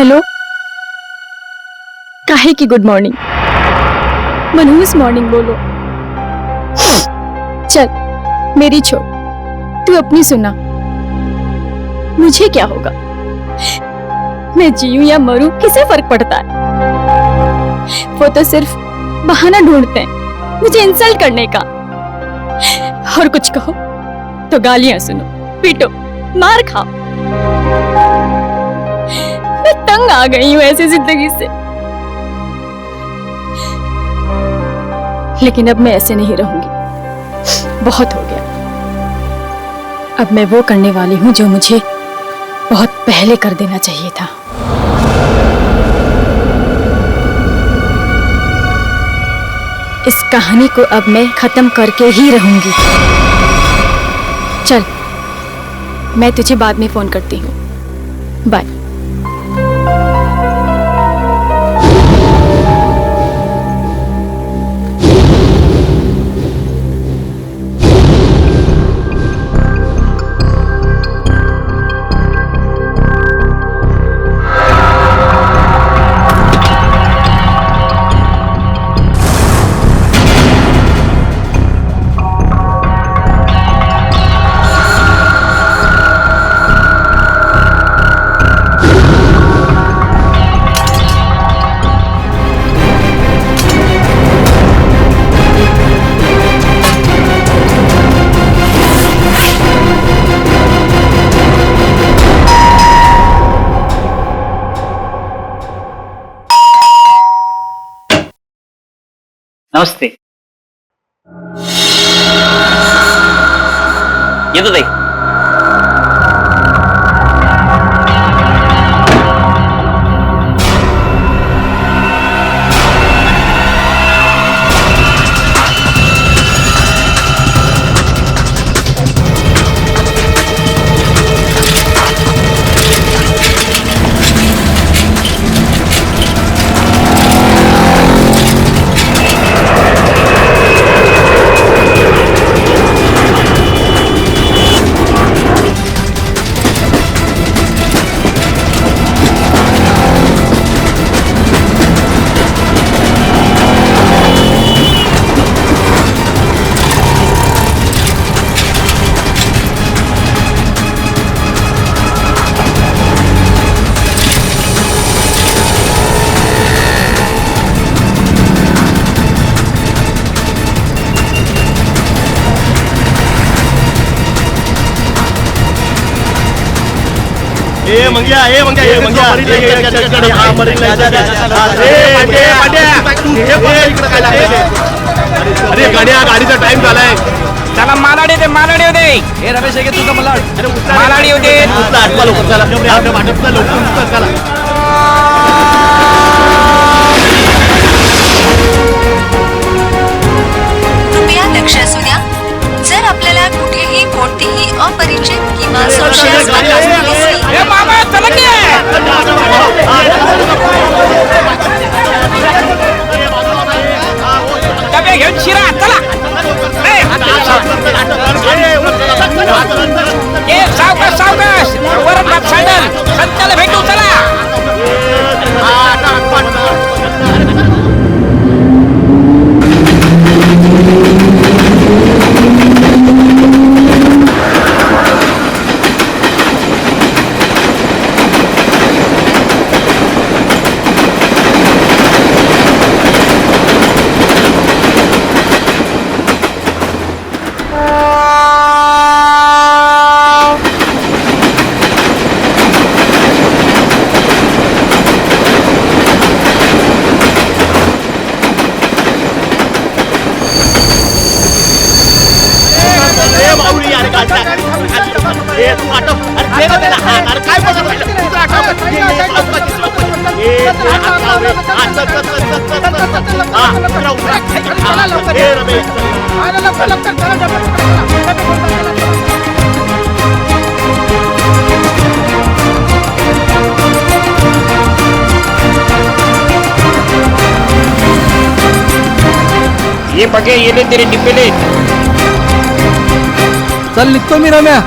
Hello, काहे की good morning? मनहूस मॉर्निंग बोलो। चल मेरी छोड़, तू अपनी सुना। मुझे क्या होगा, मैं जीऊं या मरूं किसे फर्क पड़ता है? वो तो सिर्फ बहाना ढूंढते हैं मुझे इंसल्ट करने का। और कुछ कहो तो गालियां सुनो, पीटो, मार खाओ। मैं तंग आ गई हूं ऐसी जिंदगी से। लेकिन अब मैं ऐसे नहीं रहूंगी, बहुत हो गया। अब मैं वो करने वाली हूं जो मुझे बहुत पहले कर देना चाहिए था। इस कहानी को अब मैं खत्म करके ही रहूंगी। चल, मैं तुझे बाद में फोन करती हूँ। बाय। नमस्ते। येतो ताई। ए मंग्या अरे गाड्या गाडीचा टाइम झालाय. चला मालाडी होते हे रमेश आहे तुझं मला मालाडी होते लवकर चला. कृपया लक्ष असू द्या, जर आपल्याला कुठेही कोणतीही अपरिचित किंवा संशयास्पद वस्तू दिसली ए मामा चला की डबे घेऊन शिरा चला ए सावकाश वरच बात सँडल संताला भेटू चला. ये बघे ये ले तेरे डिब्बे ले. चल निघतो मी रम्या.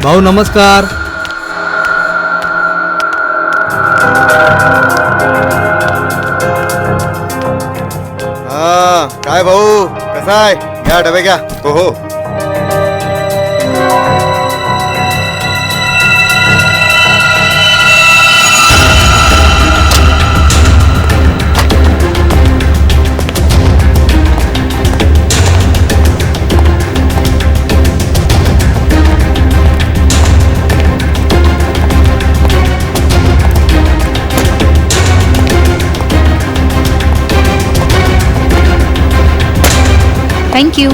भाऊ नमस्कार. हा काय भाऊ कसा आहे? घ्या डबे घ्या. हो हो. Thank you.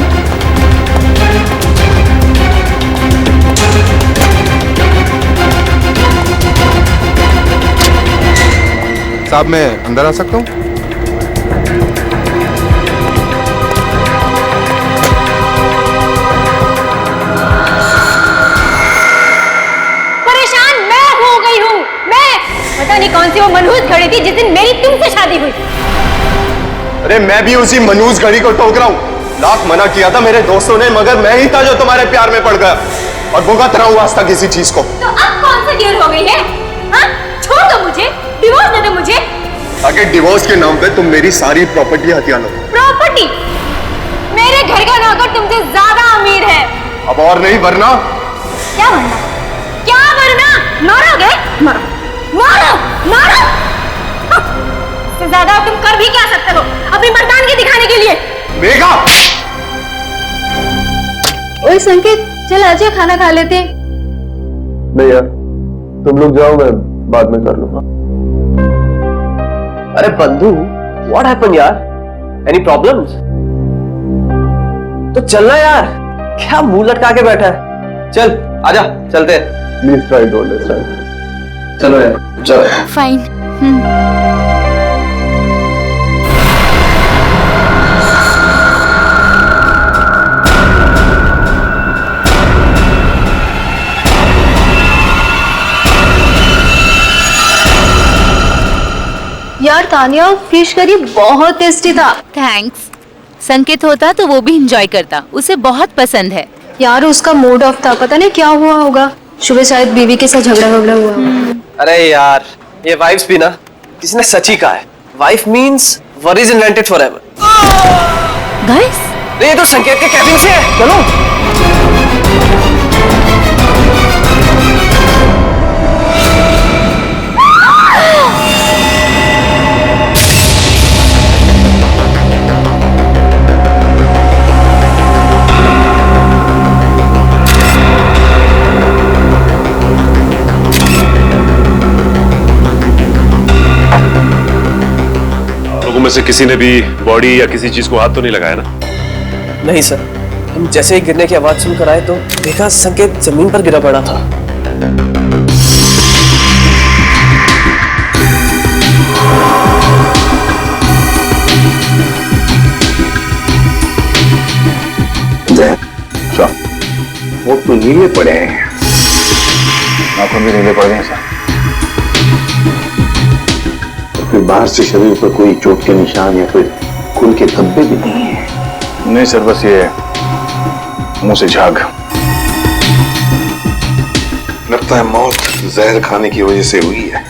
साहब मैं अंदर आ सकता हूँ? परेशान मैं हो गई हूँ. मैं पता नहीं कौन सी वो मनहूस घड़ी थी जिस दिन मेरी तुमसे शादी हुई. अरे मैं भी उसी मनूज घड़ी को टोक रहा हूँ. लाख मना किया था मेरे दोस्तों ने, मगर मैं ही था जो तुम्हारे प्यार में पड़ गया और भुगत रहा हूँ आज तक किसी चीज को. तो अब कौन सी देर हो गई है? हाँ? छोड़ दो मुझे, डिवोर्स दे दो मुझे. ताकि डिवोर्स के नाम पे तुम मेरी सारी प्रॉपर्टी हथिया लो. प्रॉपर्टी? मेरे घर का नौकर तुमसे ज्यादा अमीर है. अब और नहीं वरना. क्या वरना? क्या वरना? मारोगे? मारो मारो मारो. हाँ, इससे ज्यादा तुम कर भी क्या सकते हो अपनी मर्दानगी दिखाने के लिए? मेघा! ओए संकेत, चल आजा खाना खा लेते. नहीं यार, तुम लोग जाओ, मैं बाद में कर लूंगा. अरे बंधु, व्हाट हैपेंड यार? Any problems? तो चलना यार, क्या मुंह लटका के बैठा है? चल आजा, चलते हैं. Please try to understand. चलो यार, चलो. फाइन. यार तानिया, फिश करी बहुत टेस्टी था. थैंक्स. संकेत होता तो वो भी एंजॉय करता, उसे बहुत पसंद है. यार उसका मूड ऑफ था, पता नहीं क्या हुआ होगा. सुबह शायद बीवी के साथ झगड़ा हुआ होगा. अरे यार, ये वाइफ्स भी ना, किसी ने सच ही कहा है. Wife means worries invented forever. Guys, ये तो संकेत के कैबिन से है. चलो. में से किसी ने भी बॉडी या किसी चीज को हाथ तो नहीं लगाया ना? नहीं सर, हम जैसे ही गिरने की आवाज सुनकर आए तो देखा संकेत जमीन पर गिरा पड़ा था. वो तो नीले पड़े हैं, नाखून भी नीले पड़ गए सर. फिर बाहर से शरीर पर कोई चोट के निशान या फिर खून के धब्बे भी नहीं है? नहीं सर, बस ये मुंह से झाग. लगता है मौत जहर खाने की वजह से हुई है.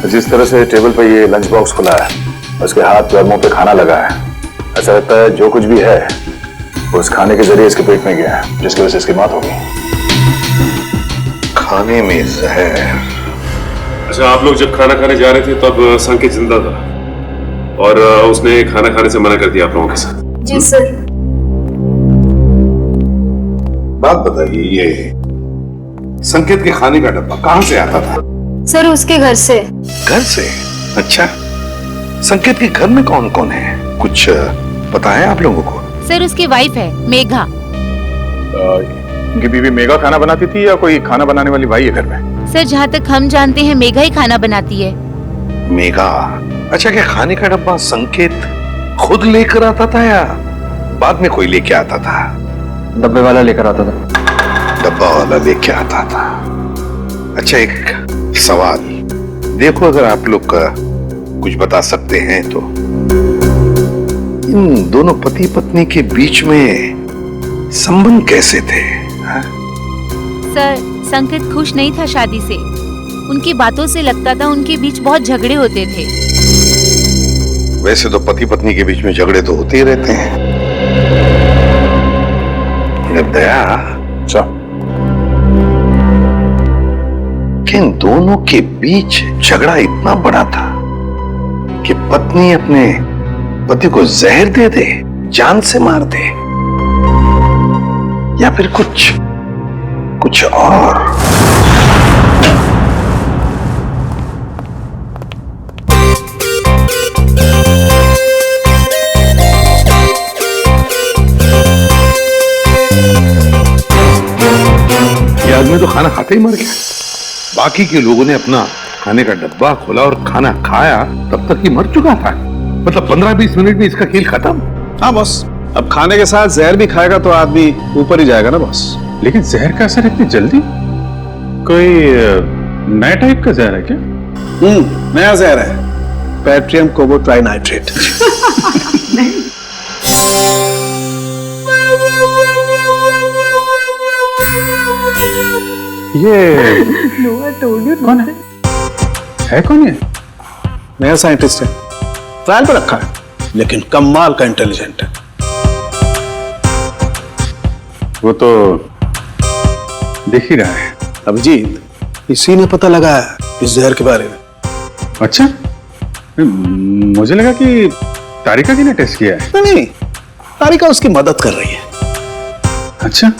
जिस तरह से टेबल पर ये लंच बॉक्स खुला है, उसके हाथ पैर मुंह पे खाना लगा है, ऐसा लगता है जो कुछ भी है उस खाने के जरिए इसके पेट में गया है, जिसकी वजह से इसकी मौत हो गई. खाने में जहर. अच्छा, आप लोग जब खाना खाने जा रहे थे तब संकेत जिंदा था और उसने खाना खाने से मना कर दिया आप लोगों के साथ? जी सर. बात बताइए, ये संकेत के खाने का डब्बा कहाँ से आता था? सर उसके घर से. घर से? अच्छा, संकेत के घर में कौन कौन है, कुछ पता है आप लोगों को? सर उसकी वाइफ है मेघा. उनकी बीवी मेघा खाना बनाती थी या कोई खाना बनाने वाली भाई है घर में? सर जहाँ तक हम जानते हैं मेघा ही खाना बनाती है. मेघा? अच्छा, क्या खाने का डब्बा संकेत खुद लेकर आता था या बाद में कोई लेके आता था? डब्बे वाला लेकर आता था. डब्बा वाला लेके आता था. अच्छा, एक सवाल देखो, अगर आप लोग कुछ बता सकते हैं तो, इन दोनों पति पत्नी के बीच में संबंध कैसे थे? सर, संकेत खुश नहीं था शादी से। उनकी बातों से लगता था उनके बीच बहुत झगड़े होते थे। वैसे तो पति पत्नी के बीच में झगड़े तो होते ही रहते हैं। दया कि इन दोनों के बीच झगड़ा इतना बड़ा था कि पत्नी अपने पति को जहर दे दे, जान से मार दे, या फिर कुछ और। ये आदमी तो खाना खाते ही मर गया। बाकी के लोगों ने अपना खाने का डब्बा खोला और खाना खाया, तब तक ये मर चुका था। मतलब 15-20 मिनट में इसका खेल खत्म। हाँ बॉस, अब खाने के साथ जहर भी खाएगा तो आदमी ऊपर ही जाएगा ना बॉस। लेकिन जहर का असर इतनी जल्दी? कोई नया टाइप का जहर है क्या? नया जहर है, पैट्रियम कोबोट्राइनाइट्रेट। ये कौन है कौन ये? नया साइंटिस्ट है, ट्रायल पर रखा है, लेकिन कमाल का इंटेलिजेंट है। वो तो दिख ही रहा है। अभिजीत, इसी ने पता लगाया इस जहर के बारे में। अच्छा, मुझे लगा कि तारिका जी ने टेस्ट किया है। नहीं, तारिका उसकी मदद कर रही है। अच्छा,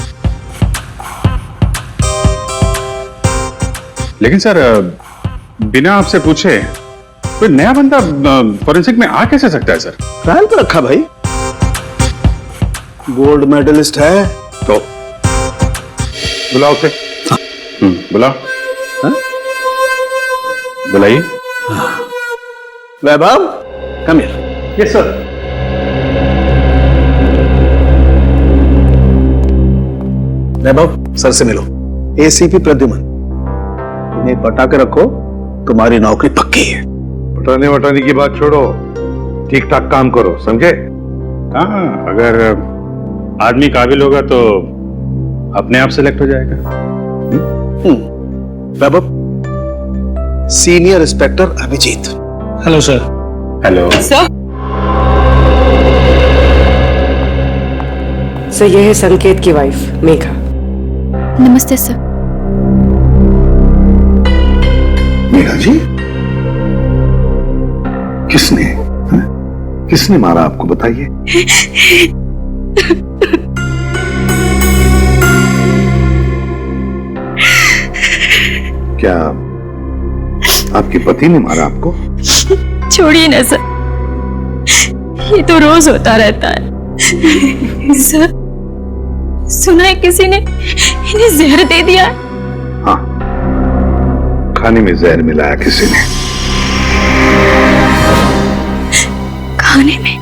लेकिन सर बिना आपसे पूछे कोई नया बंदा फॉरेंसिक में आ कैसे सकता है सर? ट्रायल पर रखा भाई, गोल्ड मेडलिस्ट है तो। बुलाओ उसे। बुलाओ। बुलाइए। Vaibhav, come here. Yes sir. Vaibhav, sir से मिलो। एसीपी प्रद्युमन, इन्हें पटा के रखो, तुम्हारी नौकरी पक्की है। पटाने वटाने की बात छोड़ो, ठीक ठाक काम करो, समझे? हाँ, अगर आदमी काबिल होगा तो अपने आप सेलेक्ट हो जाएगा। Vaibhav, senior inspector Abhijeet. Hello sir. Hello sir. Sir, ये है संकेत की वाइफ मेघा। नमस्ते सर। मेघा जी, किसने मारा आपको, बताइए। क्या आपके पति ने मारा आपको? छोड़िए ना सर, ये तो रोज होता रहता है। सर, सुना है किसी ने इन्हें जहर दे दिया। हाँ, खाने में जहर मिलाया किसी ने। खाने में?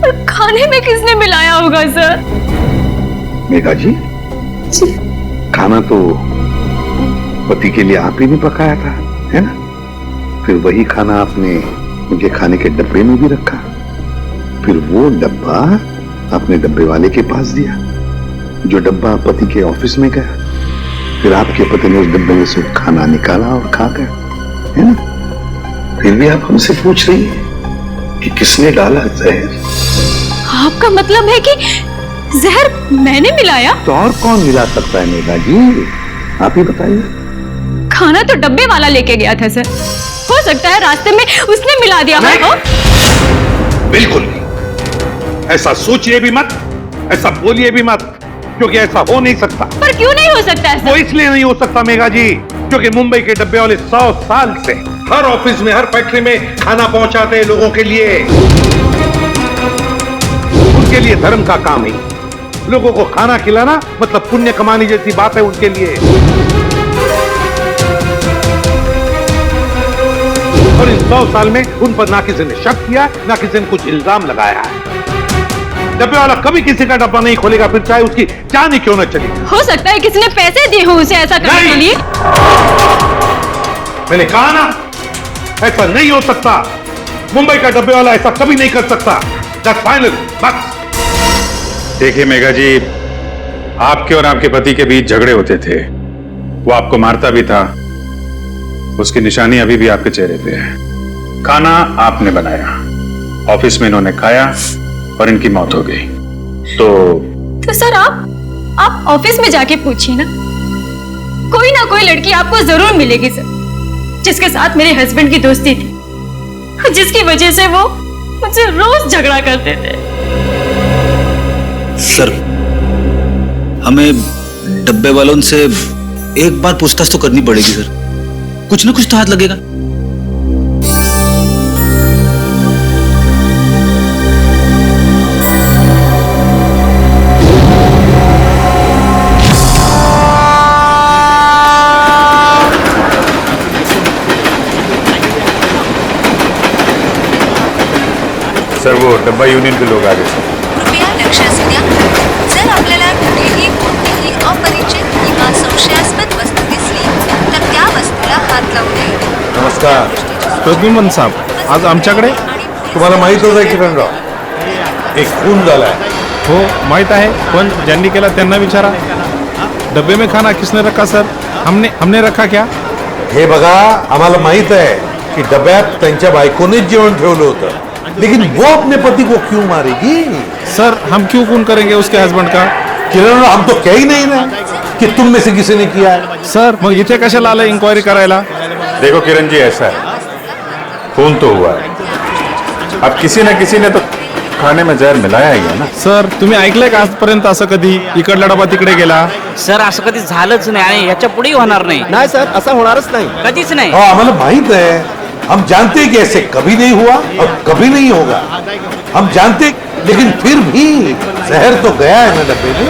पर खाने में किसने मिलाया होगा सर? मेघा जी, खाना तो पति के लिए आप ही ने पकाया था, है ना? फिर वही खाना आपने उनके खाने के डब्बे में भी रखा, फिर वो डब्बा आपने डब्बे वाले के पास दिया, जो डब्बा पति के ऑफिस में गया, फिर आपके पति ने उस डब्बे में से खाना निकाला और खा गया, है ना? फिर भी आप हमसे पूछ रही हैं कि किसने डाला जहर? आपका मतलब है कि जहर मैंने मिलाया? तो और कौन मिला सकता है मेघा जी, आप ही बताइए। खाना तो डब्बे वाला लेके गया था सर, हो सकता है रास्ते में उसने मिला दिया हो। बिल्कुल नहीं, ऐसा सोचिए भी मत, ऐसा बोलिए भी मत, क्योंकि ऐसा हो नहीं सकता। पर क्यों नहीं हो सकता है सर? वो इसलिए नहीं हो सकता मेघा जी, क्योंकि मुंबई के डब्बे वाले 100 साल से हर ऑफिस में, हर फैक्ट्री में खाना पहुंचाते हैं लोगों के लिए। उनके लिए धर्म का काम है, लोगों को खाना खिलाना मतलब पुण्य कमाने जैसी बात है उनके लिए। और इन 100 साल में उन पर ना किसी ने शक किया, ना किसी ने कुछ इल्जाम लगाया है। डब्बे वाला कभी किसी का डब्बा नहीं खोलेगा, फिर चाहे उसकी जान ही क्यों न चली। हो सकता है किसी ने पैसे दिए हो उसे ऐसा करने के लिए। मैंने कहा ना, ऐसा नहीं हो सकता। मुंबई का डब्बे वाला ऐसा कभी नहीं कर सकता। That's final, बस। देखिए मेघा जी, आपके और आपके पति के बीच झगड़े होते थे, वो आपको मारता भी था, उसकी निशानी अभी भी आपके चेहरे पे है। खाना आपने बनाया, ऑफिस में इन्होंने खाया और इनकी मौत हो गई। तो सर आप ऑफिस में जाके पूछिए ना कोई लड़की आपको जरूर मिलेगी सर, जिसके साथ मेरे हस्बैंड की दोस्ती थी, जिसकी वजह से वो मुझसे रोज झगड़ा करते थे। सर, हमें डब्बे वालों से एक बार पूछताछ तो करनी पड़ेगी सर, कुछ ना कुछ तो हाथ लगेगा। सर वो डब्बा यूनियन के लोग आ गए सर। कृपया लक्ष असू द्या, जर आपल्याला कुठेही कोणतीही अपरिचित किंवा संशयास्पद वस्तू दिसली तर त्या वस्तूला हात लावू नये. नमस्कार. प्रद्युमन साहेब, आज आमच्याकडे तुम्हाला माहित होतं किरणराव, एक खून झालाय. हो माहित आहे, पण ज्यांनी केला त्यांना विचारा. डब्बे में खाना किसने रखा सर? हमने रखा क्या? हे बघा, आम्हाला माहित आहे की डब्यात त्यांच्या बायकोनेच जेवण ठेवलं होतं, लेकिन वो अपने पति को क्यों मारेगी? सर हम क्यों खून करेंगे उसके हस्बैंड का? किरण, हम तो कह ही नहीं रहे कि तुम में से किसी ने किया है. सर मग इथे कशाला आलं इंक्वायरी करायला? देखो किरण जी, ऐसा है, खून तो हुआ है, अब किसी न किसी ने तो खाने में जहर मिलाया ही है ना. सर तुम्ही ऐकलंय का आजपर्यंत असं कधी इकडला डबा तिकडे गेला? सर असं कधी झालंच नाही आणि याच्या पुढेही होणार नाही. नाही सर, असं होणारच नाही. कधीच नाही. हमारा माहित है, हम जानते हैं कि ऐसे कभी नहीं हुआ और कभी नहीं होगा. हम जानते, लेकिन फिर भी जहर तो गया है ना डब्बे में.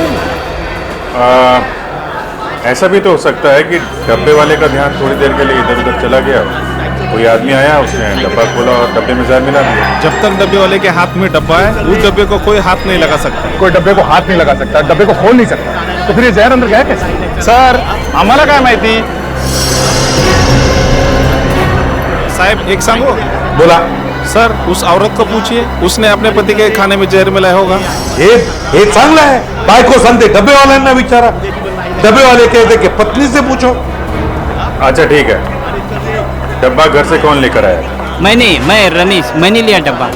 ऐसा भी तो हो सकता है कि डब्बे वाले का ध्यान थोड़ी देर के लिए इधर उधर चला गया, कोई आदमी आया, उसने डब्बा खोला और डब्बे में जहर मिला दिया. जब तक डब्बे वाले के हाथ में डब्बा है, उस डब्बे को कोई हाथ नहीं लगा सकता. कोई डब्बे को हाथ नहीं लगा सकता, डब्बे को खोल नहीं सकता, तो फिर ये जहर अंदर गया कैसे? सर आम्हाला काय माहिती. साहब एक सांगो. बोला. सर उस औरत को पूछिए, उसने अपने पति के खाने में जहर मिलाया होगा. हे चांगलं आहे, बायको सांगते डब्बे वाल्यांना विचारा, डब्बे वाले कहते कि पत्नी से पूछो. अच्छा ठीक है, डब्बा घर से कौन लेकर आया? मैं रमेश, मैंने लिया डब्बा.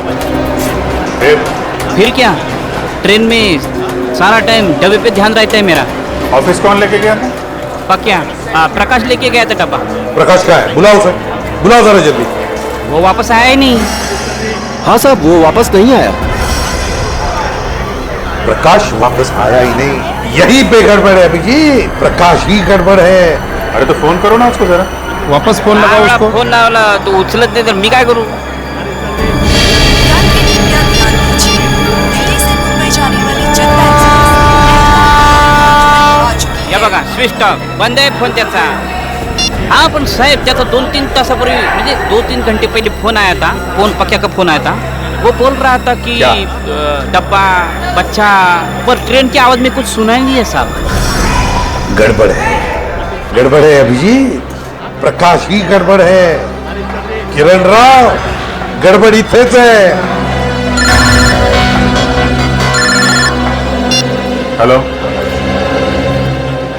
फिर क्या, ट्रेन में सारा टाइम डब्बे पे ध्यान रहता है मेरा. ऑफिस कौन लेके गया था? पक्या प्रकाश लेके गया था डब्बा. प्रकाश का है, बुलाओ सर, बुलाओ जरा जल्दी. वो वापस आया ही नहीं. हाँ साहब, वो वापस नहीं आया. प्रकाश वापस आया ही नहीं, यही पे गड़बड़ है अभी जी, प्रकाश ही गड़बड़ है. अरे तो फोन करो ना उसको जरा. वापस फोन लगाओ उसको. फोन लावला तो उचलत नाही तर मी काय करू? दिल्ली से मुंबई जाने वाली जनता एक्सप्रेस या बघा स्विच ऑफ, बंद आहे फोन त्याचा. हा पण साहेब, त्याचा 2-3 तासापूर्वी म्हणजे 2-3 घंटे पहले फोन आया था, पक्या का फोन आया था. वो बोल रहा था कि डब्बा, बच्चा, पर ट्रेन की आवाज में कुछ सुना ही नहीं है साहब. गड़बड़ है अभिजीत, प्रकाश ही गड़बड़ है. किरण राव, गड़बड़ इथेच है. हेलो,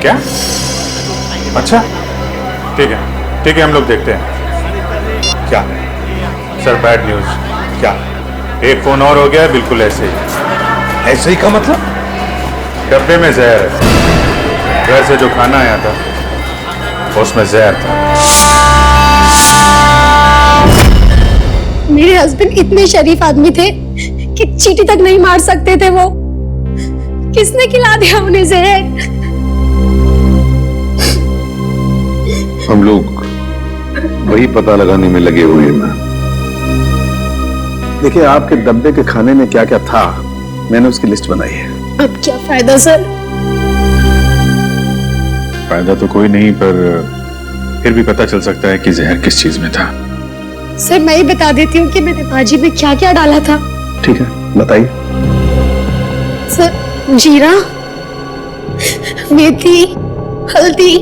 क्या? अच्छा ठीक है, हम लोग देखते हैं. क्या सर, बैड न्यूज. क्या? एक फोन और हो गया है, बिल्कुल ऐसे ही का मतलब? डब्बे में जहर है, घर से जो खाना आया था उसमें जहर था. मेरे हस्बैंड इतने शरीफ आदमी थे कि चींटी तक नहीं मार सकते थे. वो किसने खिला दिया उन्हें जहर? हम लोग वही पता लगाने में लगे हुए हैं. देखिए, आपके डब्बे के खाने में क्या क्या था, मैंने उसकी लिस्ट बनाई है. अब क्या फायदा सर? फायदा तो कोई नहीं, पर फिर भी पता चल सकता है कि जहर किस चीज में था. सर मैं ही बता देती हूँ कि मैंने भाजी में क्या क्या डाला था. ठीक है, बताइए. सर जीरा, मेथी, हल्दी,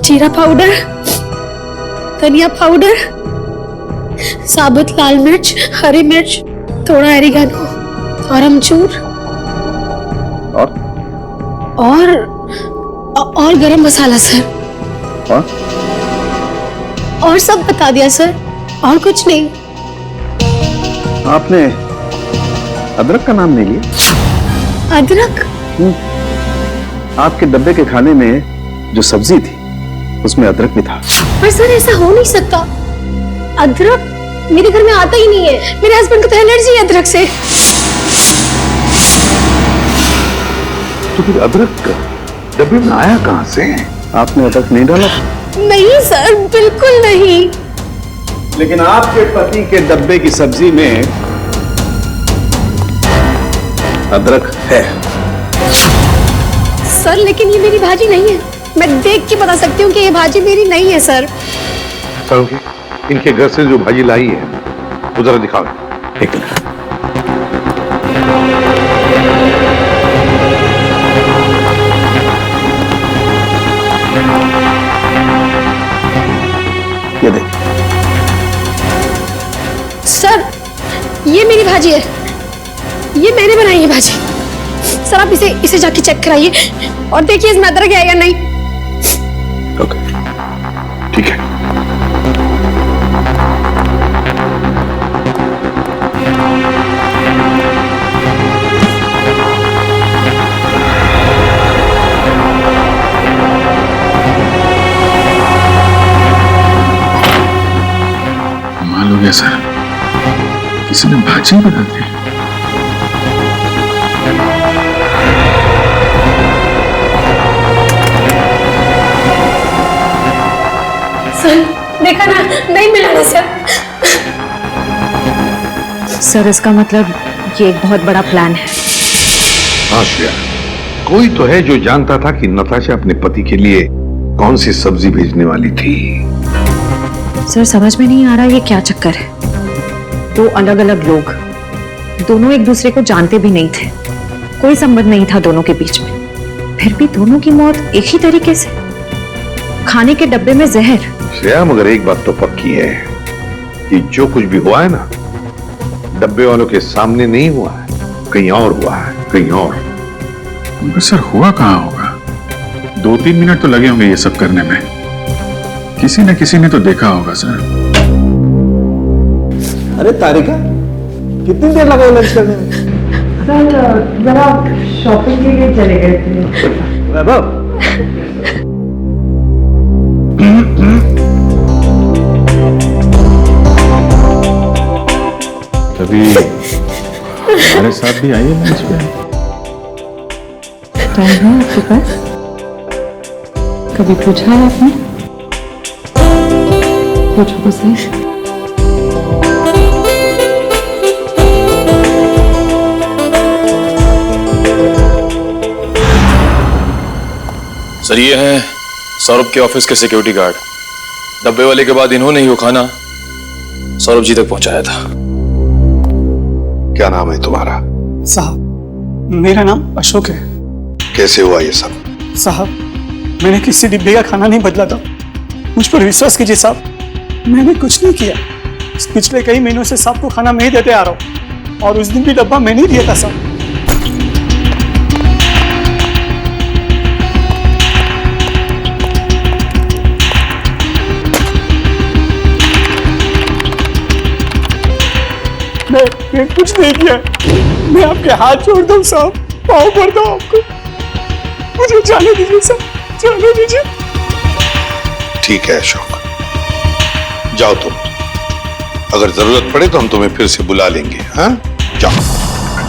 जीरा पाउडर, धनिया पाउडर, साबुत लाल मिर्च, हरी मिर्च, थोड़ा एरिगानो और अमचूर. और गरम मसाला सर। और सब बता दिया सर, और कुछ नहीं। आपने अदरक का नाम नहीं लिया? अदरक? आपके डब्बे के खाने में जो सब्जी थी उसमें अदरक भी था। पर सर ऐसा हो नहीं सकता, अदरक मेरे घर में आता ही नहीं है। मेरे हस्बैंड को तो एलर्जी है अदरक से। तो फिर अदरक डब्बे में आया कहां से? आपने अदरक नहीं डाला? नहीं सर, बिल्कुल नहीं। लेकिन आपके पति के डब्बे की सब्जी में अदरक है। सर लेकिन ये मेरी भाजी नहीं है, मैं देख के बता सकती हूँ कि ये भाजी मेरी नहीं है सर। सर इनके घर से जो भाजी लाई है वो जरा दिखाओ। एक मिनट। ये देखिए। सर ये मेरी भाजी है, ये मैंने बनाई है भाजी। सर आप इसे जाके चेक कराइए और देखिए इसमें अदरक है या नहीं। ओके, ठीक है। कमाल हो गया सर, किसी ने भाजी बना दी। सर देखा ना, नहीं मिला ना सर। सर इसका मतलब ये एक बहुत बड़ा प्लान है। हाँ श्रेया, कोई तो है जो जानता था कि नताशा अपने पति के लिए कौन सी सब्जी भेजने वाली थी। सर समझ में नहीं आ रहा ये क्या चक्कर है। दो अलग अलग लोग, दोनों एक दूसरे को जानते भी नहीं थे, कोई संबंध नहीं था दोनों के बीच में, फिर भी दोनों की मौत एक ही तरीके से, खाने के डब्बे में जहर। श्रेया मगर एक बात तो पक्की है कि जो कुछ भी हुआ है ना, डब्बे वालों के सामने नहीं हुआ है, कहीं और हुआ है, कहीं और। मगर सर हुआ कहाँ होगा? 2-3 मिनट तो लगे होंगे ये सब करने में, किसी न किसी ने तो देखा होगा सर। अरे तारिका, कितनी देर लगा लंच करने में? सर जरा शॉपिंग के लिए चले गए थे। वैभव, कभी हमारे साथ भी आइए लंच पे। टाइम है आपके पास? कभी पूछा है आपने? पूछो तो सही। सर ये हैं सौरभ के ऑफिस के सिक्योरिटी गार्ड। डब्बे वाले के बाद इन्होंने ही वो खाना सौरभ जी तक पहुंचाया था। क्या नाम है तुम्हारा? साहब मेरा नाम अशोक है। कैसे हुआ ये सब? साहब मैंने किसी डिब्बे का खाना नहीं बदला था, मुझ पर विश्वास कीजिए साहब, मैंने कुछ नहीं किया। पिछले कई महीनों से साहब को खाना मैं ही देते आ रहा हूँ और उस दिन भी डब्बा मैंने ही दिया था साहब। मैं कुछ नहीं किया, मैं आपके हाथ जोड़ता हूँ साहब, पाँव पड़ता हूँ आपको, मुझे जाने दीजिए साहब, जाने दीजिए। ठीक है अशोक, जाओ तुम, अगर जरूरत पड़े तो हम तुम्हें फिर से बुला लेंगे। हाँ जाओ।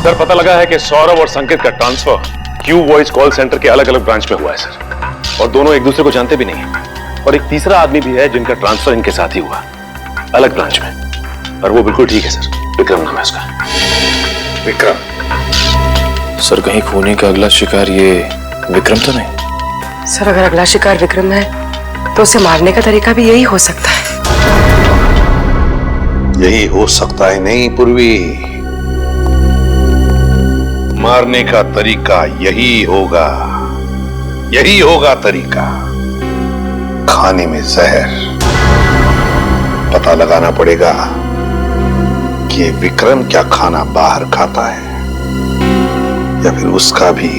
सर पता लगा है कि सौरभ और संकेत का transfer Q voice call centre के अलग अलग ब्रांच में हुआ है सर, और दोनों एक दूसरे को जानते भी नहीं है। और एक तीसरा आदमी भी है जिनका ट्रांसफर इनके साथ ही हुआ, अलग ब्रांच में, और वो बिल्कुल ठीक है सर, विक्रम नाम है उसका। विक्रम? सर कहीं खूनी का अगला शिकार ये विक्रम तो नहीं? सर अगर अगला शिकार विक्रम है तो उसे मारने का तरीका भी यही हो सकता है। यही हो सकता है नहीं पूर्वी, मारने का तरीका यही होगा, यही होगा तरीका। खाने में जहर, पता लगाना पड़ेगा कि विक्रम क्या खाना बाहर खाता है या फिर उसका भी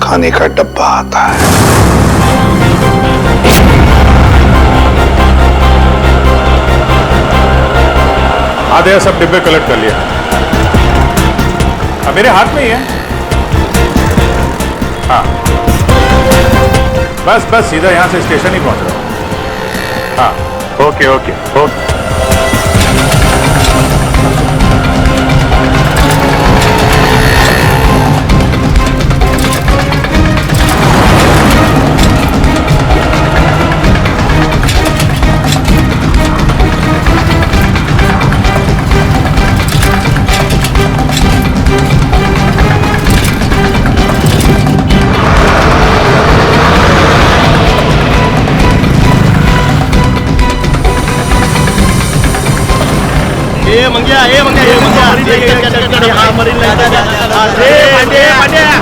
खाने का डब्बा आता है। आधे सब डिब्बे कलेक्ट कर लिया। अब मेरे हाथ में ही है। हाँ, बस सीधा यहां से स्टेशन ही पहुंच रहा हूं। हाँ, ओके ओके ओके।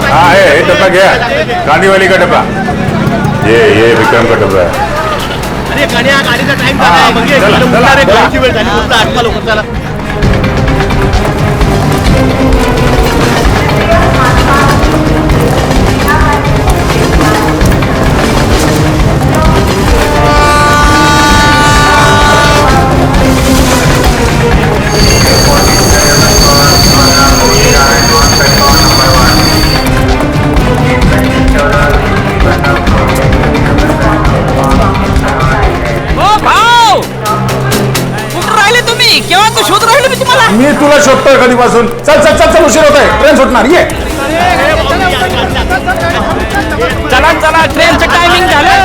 हाँ ये डब्बा गया, गांधी वाली का डब्बा। ये विक्रम का डब्बा है। अरे गाड़ी का टाइम चला। मी तुला शोधतोय कधीपासून। चल चल चल चल, उशीर होतोय, ट्रेन सुटणार। ये चला चला, ट्रेनचं टायमिंग झालं।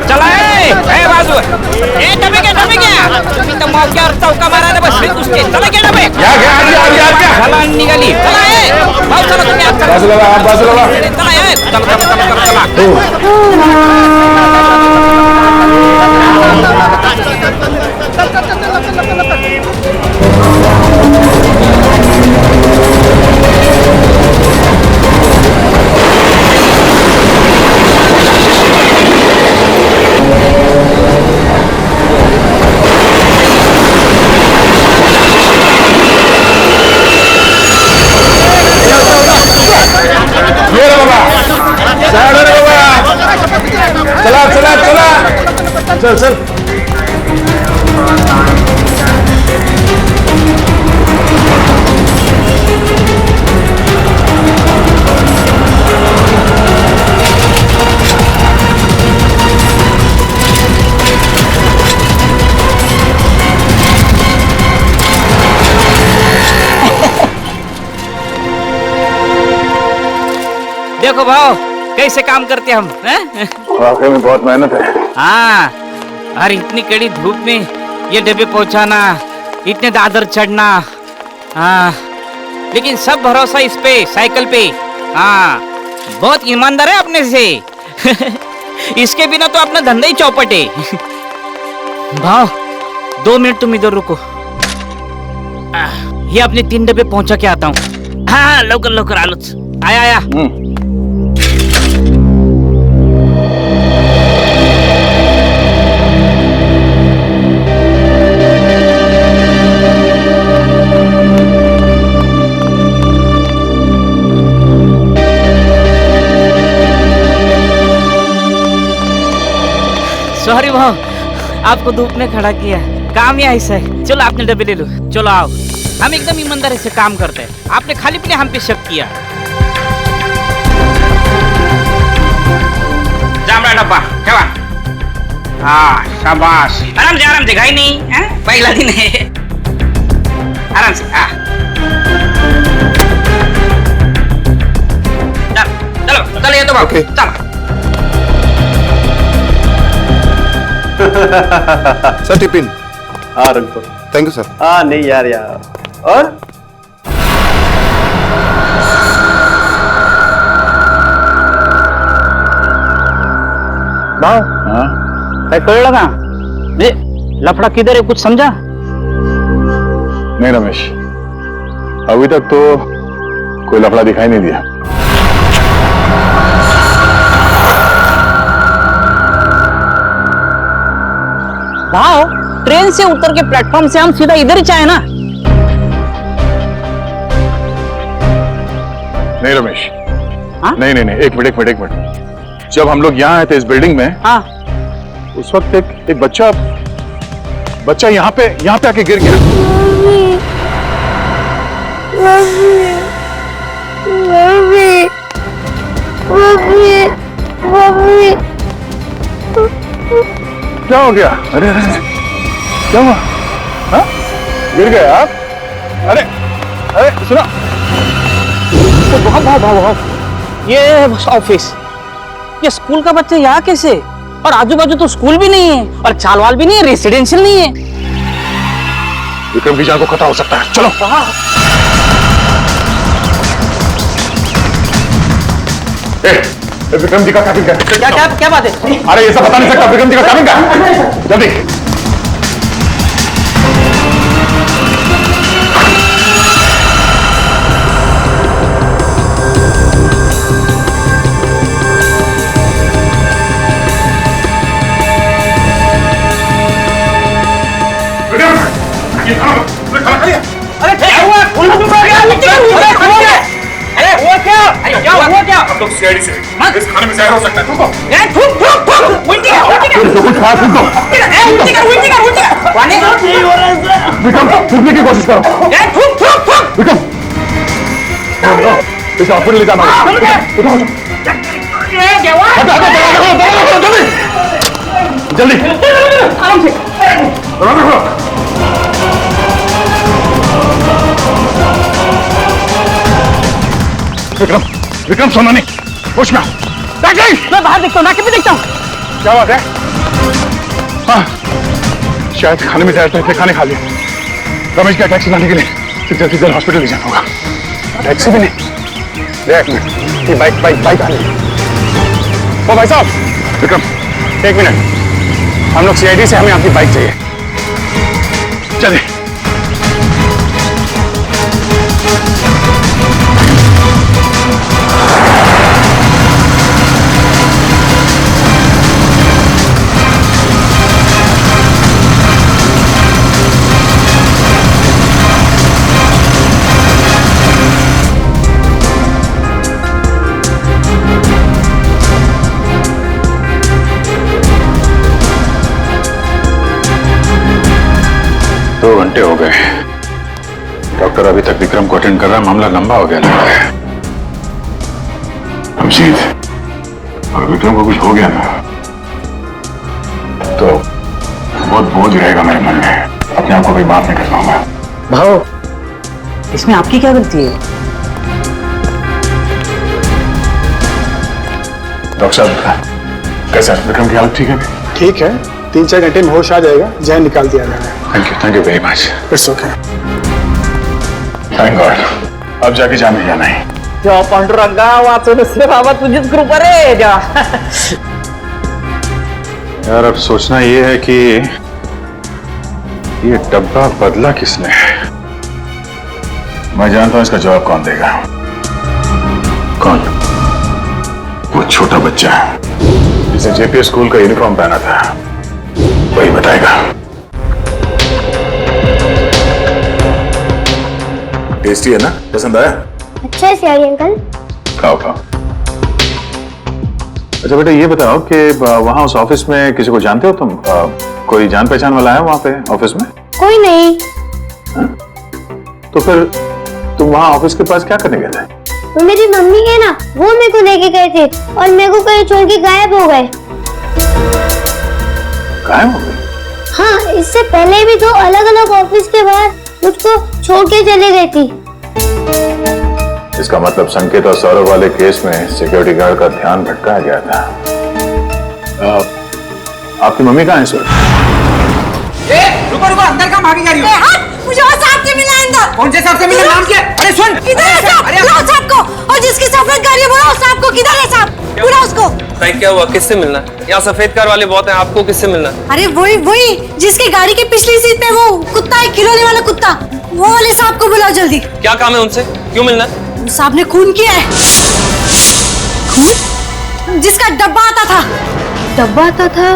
चला ए बाजू ए डबे घ्या। तुम्ही तर मौक्यावर चौका मारायला बसले कुस्ते। चला घ्या डबे। चला निघाली। चला ए भाऊ, चला तुम्ही आत चला। बाजूला चला ए चला। चल चल। देखो भाव कैसे काम करते हम हैं? वाकई में बहुत मेहनत है। हाँ, और इतनी कड़ी धूप में ये डब्बे पहुंचाना, इतने दादर चढ़ना। हाँ, लेकिन सब भरोसा इस पे, साइकिल पे। हाँ, बहुत ईमानदार है अपने से। इसके बिना तो अपना धंधा ही चौपट है। भाव 2 मिनट तुम इधर रुको। ये अपने 3 डब्बे पहुंचा के आता हूँ। हाँ लवकर लवकर आलोच। आया। सॉरी भाव, आपको धूप में खड़ा किया। काम ही ऐसा है। चलो आपने डब्बे ले लो। चलो आओ, हम एकदम ईमानदारी से काम करते हैं। आपने खाली अपने हम पे शक किया। जामड़ा डब्बा ठेवा। हाँ शाबाश, आराम से घाई नहीं है, पहला दिन है। आराम से। हाँ चलो ये तो भाव चलो। Sir tiffin. हाँ रख दो। Thank you sir. हाँ नहीं यार और भाव काय कळलं का? म्हणजे लफड़ा किधर है, कुछ समझा? नहीं रमेश, अभी तक तो कोई लफड़ा दिखाई नहीं दिया। भाव ट्रेन से उतर के प्लेटफॉर्म से हम सीधा इधर ही चाहे ना। नहीं रमेश, नहीं नहीं नहीं, एक मिनट। जब हम लोग यहाँ आए थे इस बिल्डिंग में, हाँ, उस वक्त एक बच्चा यहाँ पे आके गिर गया। क्या हो गया? अरे अरे क्या हुआ? हाँ? गिर गए आप? अरे अरे सुना, बहुत ये ऑफिस, ये स्कूल का बच्चा यहाँ कैसे? और आजू बाजू तो स्कूल भी नहीं है और चालवाल भी नहीं है, रेसिडेंशियल नहीं है। विक्रम की जान को खतरा हो सकता है, चलो। विक्रम जी का कैबिन का क्या बात है? अरे ये सब बता नहीं सकता, विक्रम जी का कैबिन का, जल्दी। अरे क्या हुआ? अरे हुआ क्या? हुआ क्या? हम लोग सीआईडी से इस खाने में जहर हो सकता है, तुमको उल्टी विक्रम थूकने की कोशिश करो। विक्रम इसे हॉस्पिटल ले जाना, जल्दी आराम से। विक्रम सोना नहीं, होश में आओ। मैं बाहर देखता हूँ, नाके पे देखता हूँ। क्या बात है? हाँ, शायद खाने में जहर था, इसलिए खाने खा लिया। रमेश का टैक्सी लाने के लिए जल्द से जल्द हॉस्पिटल ले जाना होगा। टैक्सी भी नहीं, एक मिनट, ये बाइक आ रही है। ओ भाई साहब, विक्रम एक मिनट, हम लोग सीआईडी से, हमें आपकी बाइक चाहिए, चलिए। हो गए, डॉक्टर अभी तक विक्रम को अटेंड कर रहा है, मामला लंबा हो गया लग रहा है। अभिजीत, अगर विक्रम को कुछ हो गया ना तो बहुत बोझ रहेगा मेरे मन में, अपने आप को भी माफ नहीं कर पाऊंगा। भाव, इसमें आपकी क्या गलती है? डॉक्टर साहब कैसा है? विक्रम की हालत ठीक है? ठीक है, 3-4 घंटे में होश आ जाएगा, जहर निकाल दिया जाएगा। Thank you very much. It's okay. Thank God, अब जाके जाने जाना है। जो पांडुरंगा वाचून से बाबा तुझीच कृपा रे देवा। यार अब सोचना ये है कि ये डब्बा बदला किसने? मैं जानता हूं इसका जवाब कौन देगा। कौन? वो छोटा बच्चा जिसने जेपीएस स्कूल का यूनिफॉर्म पहना था, वही बताएगा। टेस्टी है ना? पसंद आया? अच्छा है सियारी अंकल। खाओ खाओ। अच्छा बेटा ये बताओ कि वहाँ उस ऑफिस में किसी को जानते हो तुम? कोई जान पहचान वाला है वहाँ पे ऑफिस में? कोई नहीं। तो फिर तुम वहाँ ऑफिस के पास क्या करने गए थे? वो मेरी मम्मी है ना, वो मेरे को लेके गए थे और मेरे को कहीं छोड़ के गायब हो गए। गायब हो गए? हाँ, इससे पहले भी तो अलग अलग ऑफिस के बाहर मुझको छोड़ के चले गई थी। इसका मतलब संकेत और सौरभ वाले केस में सिक्योरिटी गार्ड का ध्यान भटकाया गया था। आपकी मम्मी कहाँ है इस वक्त? रुको अंदर का भागी जा रही हो? मुझे और साहब से मिलना है अंदर। कौन से साहब से मिलना? नाम क्या? अरे सुन, किधर है साहब? बुलाओ साहब को, और जिसकी सफेद गाड़ी है बुलाओ साहब को। किधर है साहब? बुलाओ उसको। भाई क्या हुआ, किससे मिलना है? यहाँ सफेद कार वाले बहुत हैं, आपको किससे मिलना है? अरे वही जिसकी गाड़ी की पिछली सीट पे वो कुत्ता है, खिलौने वाला कुत्ता, वो वाले साहब को बुलाओ जल्दी। क्या काम है उनसे, क्यों मिलना है? साहब ने खून किया है। खून? जिसका डब्बा आता था। डब्बा आता था?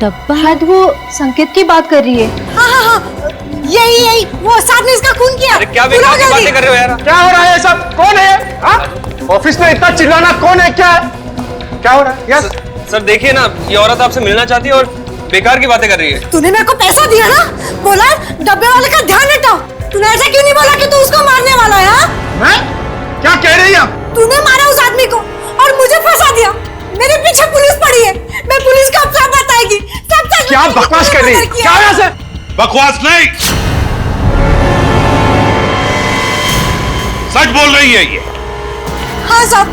डब्बा? शायद वो संकेत की बात कर रही है। हाँ, यही वो साहब ने इसका खून किया। अरे क्या बेकार की बातें कर रहे हो यार? क्या हो रहा है सब? कौन है? ऑफिस में इतना चिल्लाना कौन है? क्या हो रहा है? यस सर देखिए ना, ये औरत आपसे मिलना चाहती है और बेकार की बातें कर रही है। तूने मेरे को पैसा दिया ना, बोला डब्बे वाले का ध्यान हटाओ। तूने ऐसा क्यों नहीं बोला कि तू उसको मारने वाला है? हाँ? मैं? क्या कह रही है? तूने मारा उस आदमी को और मुझे फंसा दिया। मेरे पीछे पुलिस पड़ी है, मैं पुलिस को अब सब बताएगी। सब सच क्या बकवास कर रही है? क्या है ऐसे? बकवास नहीं, सच बोल रही है ये। हाँ साहब,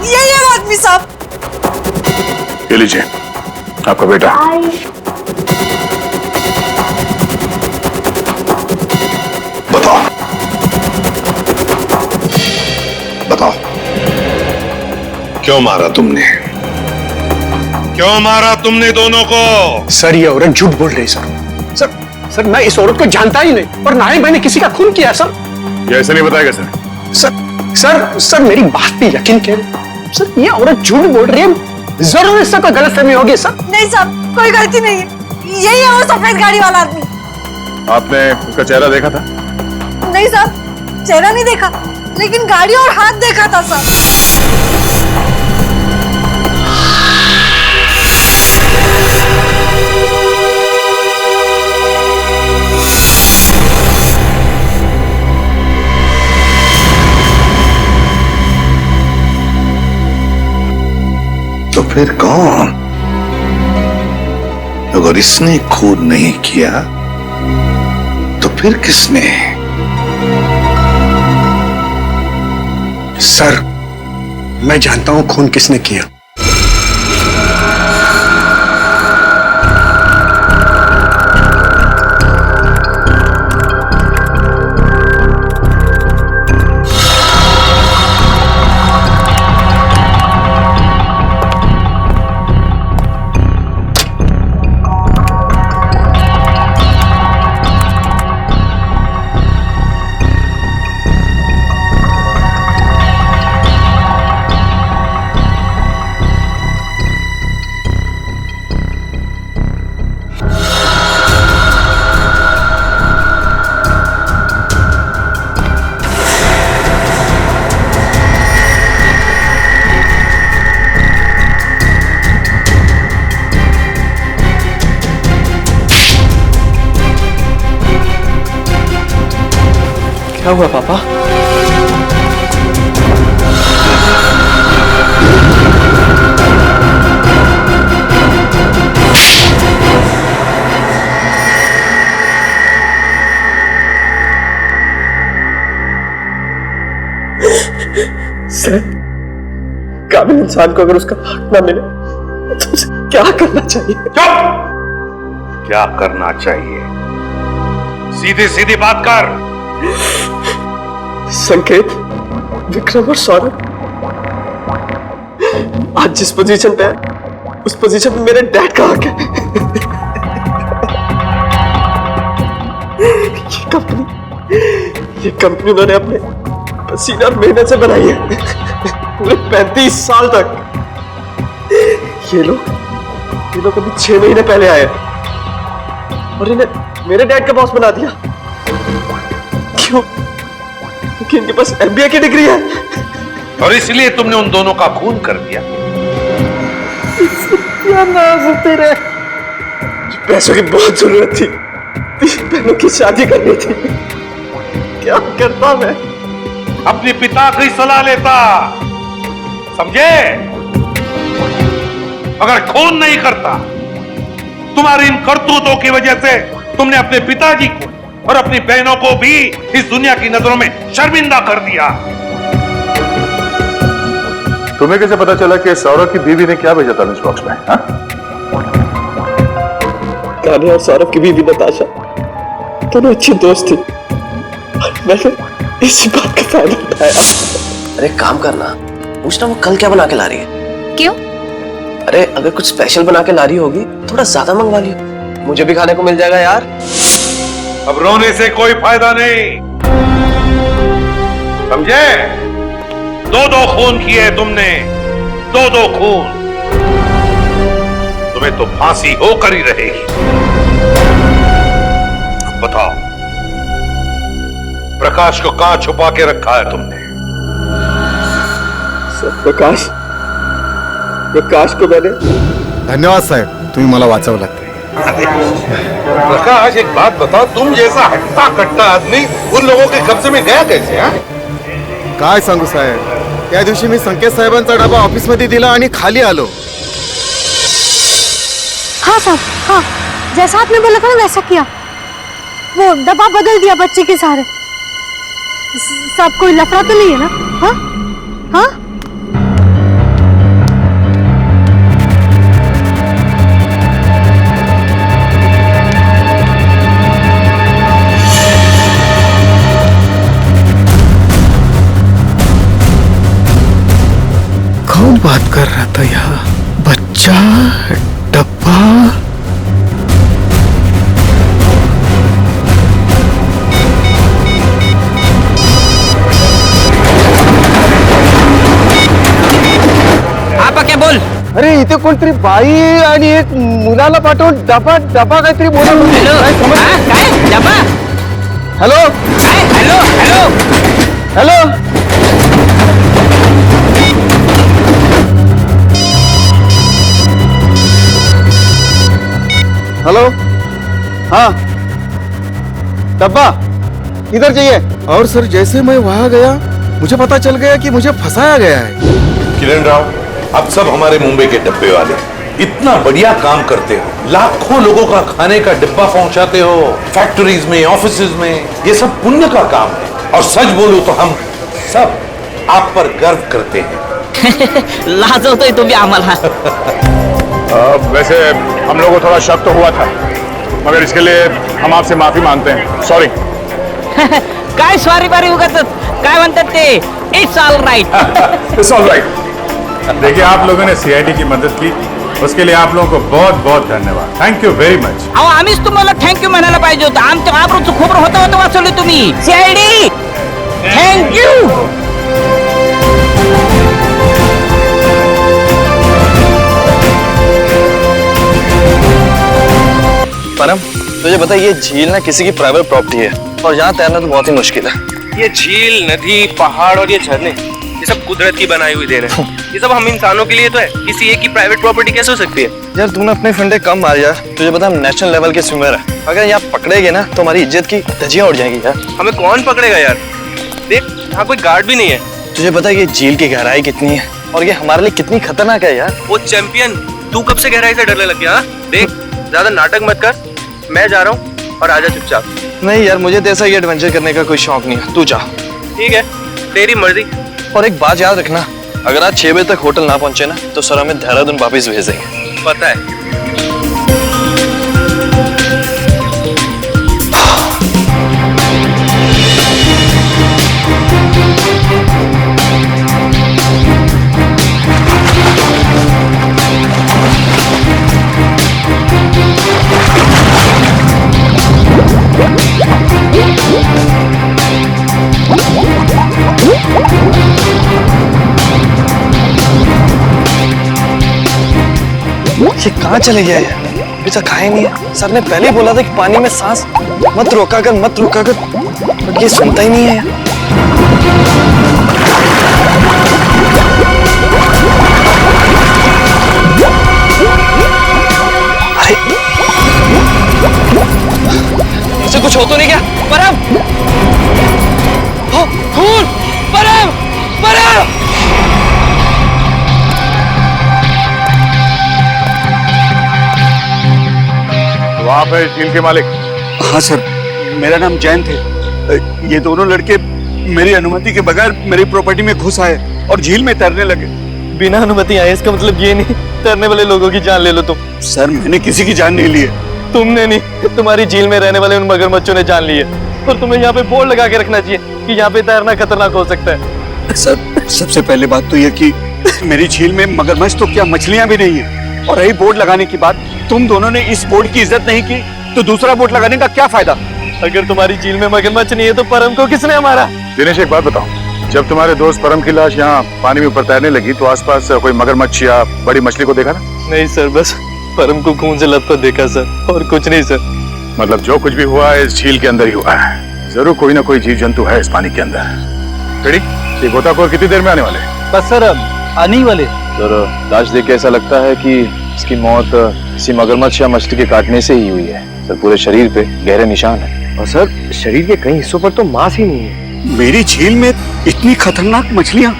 यही है वो आदमी साहब। ये लीजिए आपका बेटा। बताओ बताओ, क्यों मारा तुमने? क्यों मारा तुमने दोनों को? सर ये औरत झूठ बोल रही है सर। सर मैं इस औरत को जानता ही नहीं और ना ही मैंने किसी का खून किया सर। ये ऐसे नहीं बताएगा सर। सर मेरी बात पे यकीन करें सर, ये औरत झूठ बोल रही है। जरूर इससे कोई गलतफहमी होगी सर। नहीं साहब, कोई गलती नहीं है, यही है वो सफेद गाड़ी वाला आदमी। आपने उसका चेहरा देखा था? नहीं साहब, चेहरा नहीं देखा, लेकिन गाड़ी और हाथ देखा था साहब। तो फिर कौन? अगर इसने खून नहीं किया तो फिर किसने? सर मैं जानता हूं खून किसने किया। क्या हुआ पापा? सर काबिल इंसान को अगर उसका हक ना मिले तो उसे क्या करना चाहिए? चुप! क्या करना चाहिए? सीधी सीधी बात कर। संकेत, विक्रम और सौरभ आज जिस पोजीशन पे है उस पोजीशन पे मेरे डैड का हक है। ये कंपनी उन्होंने अपने पसीना और मेहनत से बनाई है पूरे 35 साल तक। ये लोग अभी 6 महीने पहले आए और इन्हें मेरे डैड का बॉस बना दिया। क्यों? क्योंकि इनके पास MBA की डिग्री है और इसलिए तुमने उन दोनों का खून कर दिया। क्या नाज तेरे, पैसों की बहुत जरूरत थी, 3 बहनों की शादी करनी थी। क्या करता मैं? अपने पिता की सलाह लेता, समझे? अगर खून नहीं करता, तुम्हारी इन करतूतों की वजह से तुमने अपने पिताजी को और अपनी बहनों को भी इस दुनिया की नजरों में शर्मिंदा कर दिया। तुम्हें कैसे पता चला कि सौरभ की बीवी ने क्या भेजा था लंच बॉक्स में? हाँ? कान्हा और सौरभ की बीवी नताशा दोनों अच्छी दोस्त थी। मैंने इसी बात का फायदा उठाया। अरे काम करना, पूछना वो कल क्या बना के ला रही है। क्यों? अरे अगर कुछ स्पेशल बना के ला रही होगी थोड़ा ज्यादा मंगवा लियो, मुझे भी खाने को मिल जाएगा यार। अब रोने से कोई फायदा नहीं, समझे? 2-2 खून किए तुमने, 2-2 खून। तुम्हें तो फांसी होकर ही रहेगी। बताओ, प्रकाश को कहां छुपा के रखा है तुमने? प्रकाश प्रकाश को मैंने धन्यवाद साहेब, तुम्ही मला वाचवलात. प्रकाश एक बात बताओ, तुम जैसा हट्टा कट्टा आदमी उन लोगों के कब्जे में गया कैसे? हाँ काय सांगू साहेब, त्या दिवशी मी संकेत साहेबांचा डबा ऑफिस मध्ये दिला आणि खाली आलो. हाँ साहब, हाँ जैसा आपने बोला था ना वैसा किया. वो डब्बा बदल दिया बच्चे के सहारे. सब कोई लफड़ा तो नहीं है ना? हाँ हाँ कौन बात कर रहा था यहाँ? बच्चा, डब्बा. आपा क्या बोल? अरे इथे कोणतरी बाई आणि एक मुलाला पाठवून डबा डबा काहीतरी बोलत होते. हॅलो, काय समजलं? हा, काय डबा? हॅलो काय? Hello hello hello. हेलो, हाँ डब्बा इधर चाहिए. और सर जैसे मैं वहां गया मुझे पता चल गया कि मुझे फंसाया गया है. किरण राव, आप सब हमारे मुंबई के डब्बे वाले इतना बढ़िया काम करते हो, लाखों लोगों का खाने का डिब्बा पहुंचाते हो, फैक्ट्रीज में, ऑफिसेज में. ये सब पुण्य का काम है और सच बोलूं तो हम सब आप पर गर्व करते हैं. लाजवतोय तुम्ही आम्हाला. वैसे हम लोगों को थोड़ा शक तो हुआ था, मगर इसके लिए हम आपसे माफी मांगते हैं. सॉरी. काय स्वारी बारी उगाच काय म्हणतात ते, it's all right. It's all right. देखिए, आप लोगों ने सीआईडी की मदद की, उसके लिए आप लोगों को बहुत बहुत धन्यवाद. Thank you very much. अहो आम्हीच तुम्हाला थँक्यू म्हणायला पाहिजे होतं. आमच्या आबरूचं खोबरं होतं वाचवलं तुम्ही. CID thank you. परम, तुझे पता है ये झील ना किसी की प्राइवेट प्रॉपर्टी है और यहाँ तैरना तो बहुत ही मुश्किल है. ये झील, नदी, पहाड़ और ये झरने, ये सब कुदरत की बनाई हुई देन है. ये सब हम इंसानों के लिए तो है, किसी एक की प्राइवेट प्रॉपर्टी कैसे हो सकती है? यार तूने अपने फंडे कम मार यार. तुझे पता हम नेशनल लेवल के स्विमर है, अगर यहाँ पकड़ेगे ना तो हमारी इज्जत की धज्जियां उड़ जाएंगी यार. हमें कौन पकड़ेगा यार? देख, यहाँ कोई गार्ड भी नहीं है. तुझे पता है ये झील की गहराई कितनी है और ये हमारे लिए कितनी खतरनाक है यार. वो चैंपियन, तू कब से गहराई से डरने लग गया? हाँ? देख, ज्यादा नाटक मत कर, मैं जा रहा हूँ और आजा चुपचाप. नहीं यार, मुझे तो ऐसा ये एडवेंचर करने का कोई शौक नहीं है. तू जा. ठीक है, तेरी मर्जी. और एक बात याद रखना, अगर आज 6 बजे तक होटल ना पहुंचे ना तो सर हमें देहरादून वापस भेज देंगे. पता है. ये कहाँ चले गया है? अभी तक खाया नहीं है. सर ने पहले ही बोला था कि पानी में सांस मत रोका कर, मत रोका कर, बट ये सुनता ही नहीं है यार. अरे इसे कुछ हो तो नहीं क्या? परम, हो, खून, परम, परम. तो आप है झील के मालिक? हाँ सर, मेरा नाम जयंत है. ये दोनों लड़के मेरी अनुमति के बगैर मेरी प्रॉपर्टी में घुस आए और झील में तैरने लगे. बिना अनुमति आए इसका मतलब ये नहीं तैरने वाले लोगों की जान ले लो तुम. सर मैंने किसी की जान नहीं ली है. तुमने नहीं, तुम्हारी झील में रहने वाले उन मगरमच्छों ने जान ली है. और तुम्हें यहाँ पे बोर्ड लगा के रखना चाहिए कि यहाँ पे तैरना खतरनाक हो सकता है. सर सबसे पहले बात तो यह कि मेरी झील में मगरमच्छ तो क्या मछलियां भी नहीं है. और रही बोर्ड लगाने की बात, तुम दोनों ने इस बोर्ड की इज्जत नहीं की तो दूसरा बोर्ड लगाने का क्या फायदा? अगर तुम्हारी झील में मगरमच्छ नहीं है तो परम को किसने मारा? दिनेश, एक बात बताओ, जब तुम्हारे दोस्त परम की लाश यहाँ पानी में ऊपर तैरने लगी तो आसपास कोई मगरमच्छ या बड़ी मछली को देखा ना? नहीं सर, बस परम को खून से लथपथ देखा सर, और कुछ नहीं सर. मतलब जो कुछ भी हुआ है इस झील के अंदर ही हुआ है. जरूर कोई ना कोई जीव जंतु है इस पानी के अंदर. रेडी? ये गोताखोर कितनी देर में आने वाले? बस सर आने ही वाले। सर लाश देख के ऐसा लगता है कि इसकी मौत किसी मगरमच्छ या मछली के काटने से ही हुई है। सर पूरे शरीर पे गहरे निशान है। और सर शरीर के कई हिस्सों पर तो मांस ही नहीं है। मेरी झील में इतनी खतरनाक मछलियां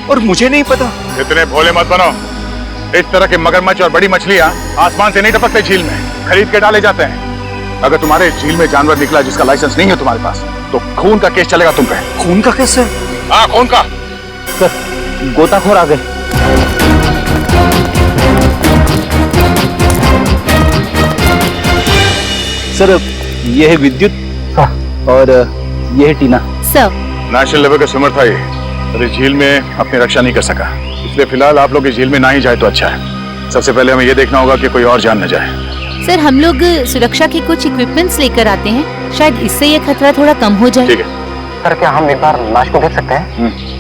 और मुझे नहीं पता। इतने भोले मत बनो। इस तरह के मगरमच्छ और बड़ी मछलियां आसमान से नहीं टपकते झील में, खरीद के डाले जाते हैं। अगर तुम्हारे झील में जानवर निकला जिसका लाइसेंस नहीं है तुम्हारे पास, तो खून का केस चलेगा तुम पे। खून का केस सर? हाँ खून का। सर गोताखोर आ गए। सर ये है विद्युत और ये है टीना। सर नेशनल लेवल का स्विमर था ये, और इस झील में अपनी रक्षा नहीं कर सका, इसलिए फिलहाल आप लोग इस झील में ना ही जाए तो अच्छा है। सबसे पहले हमें ये देखना होगा कि कोई और जान न जाए। सर हम लोग सुरक्षा के कुछ इक्विपमेंट्स लेकर आते हैं, शायद इससे ये खतरा थोड़ा कम हो जाए। ठीक है। सर क्या हम एक बार लाश को देख सकते हैं?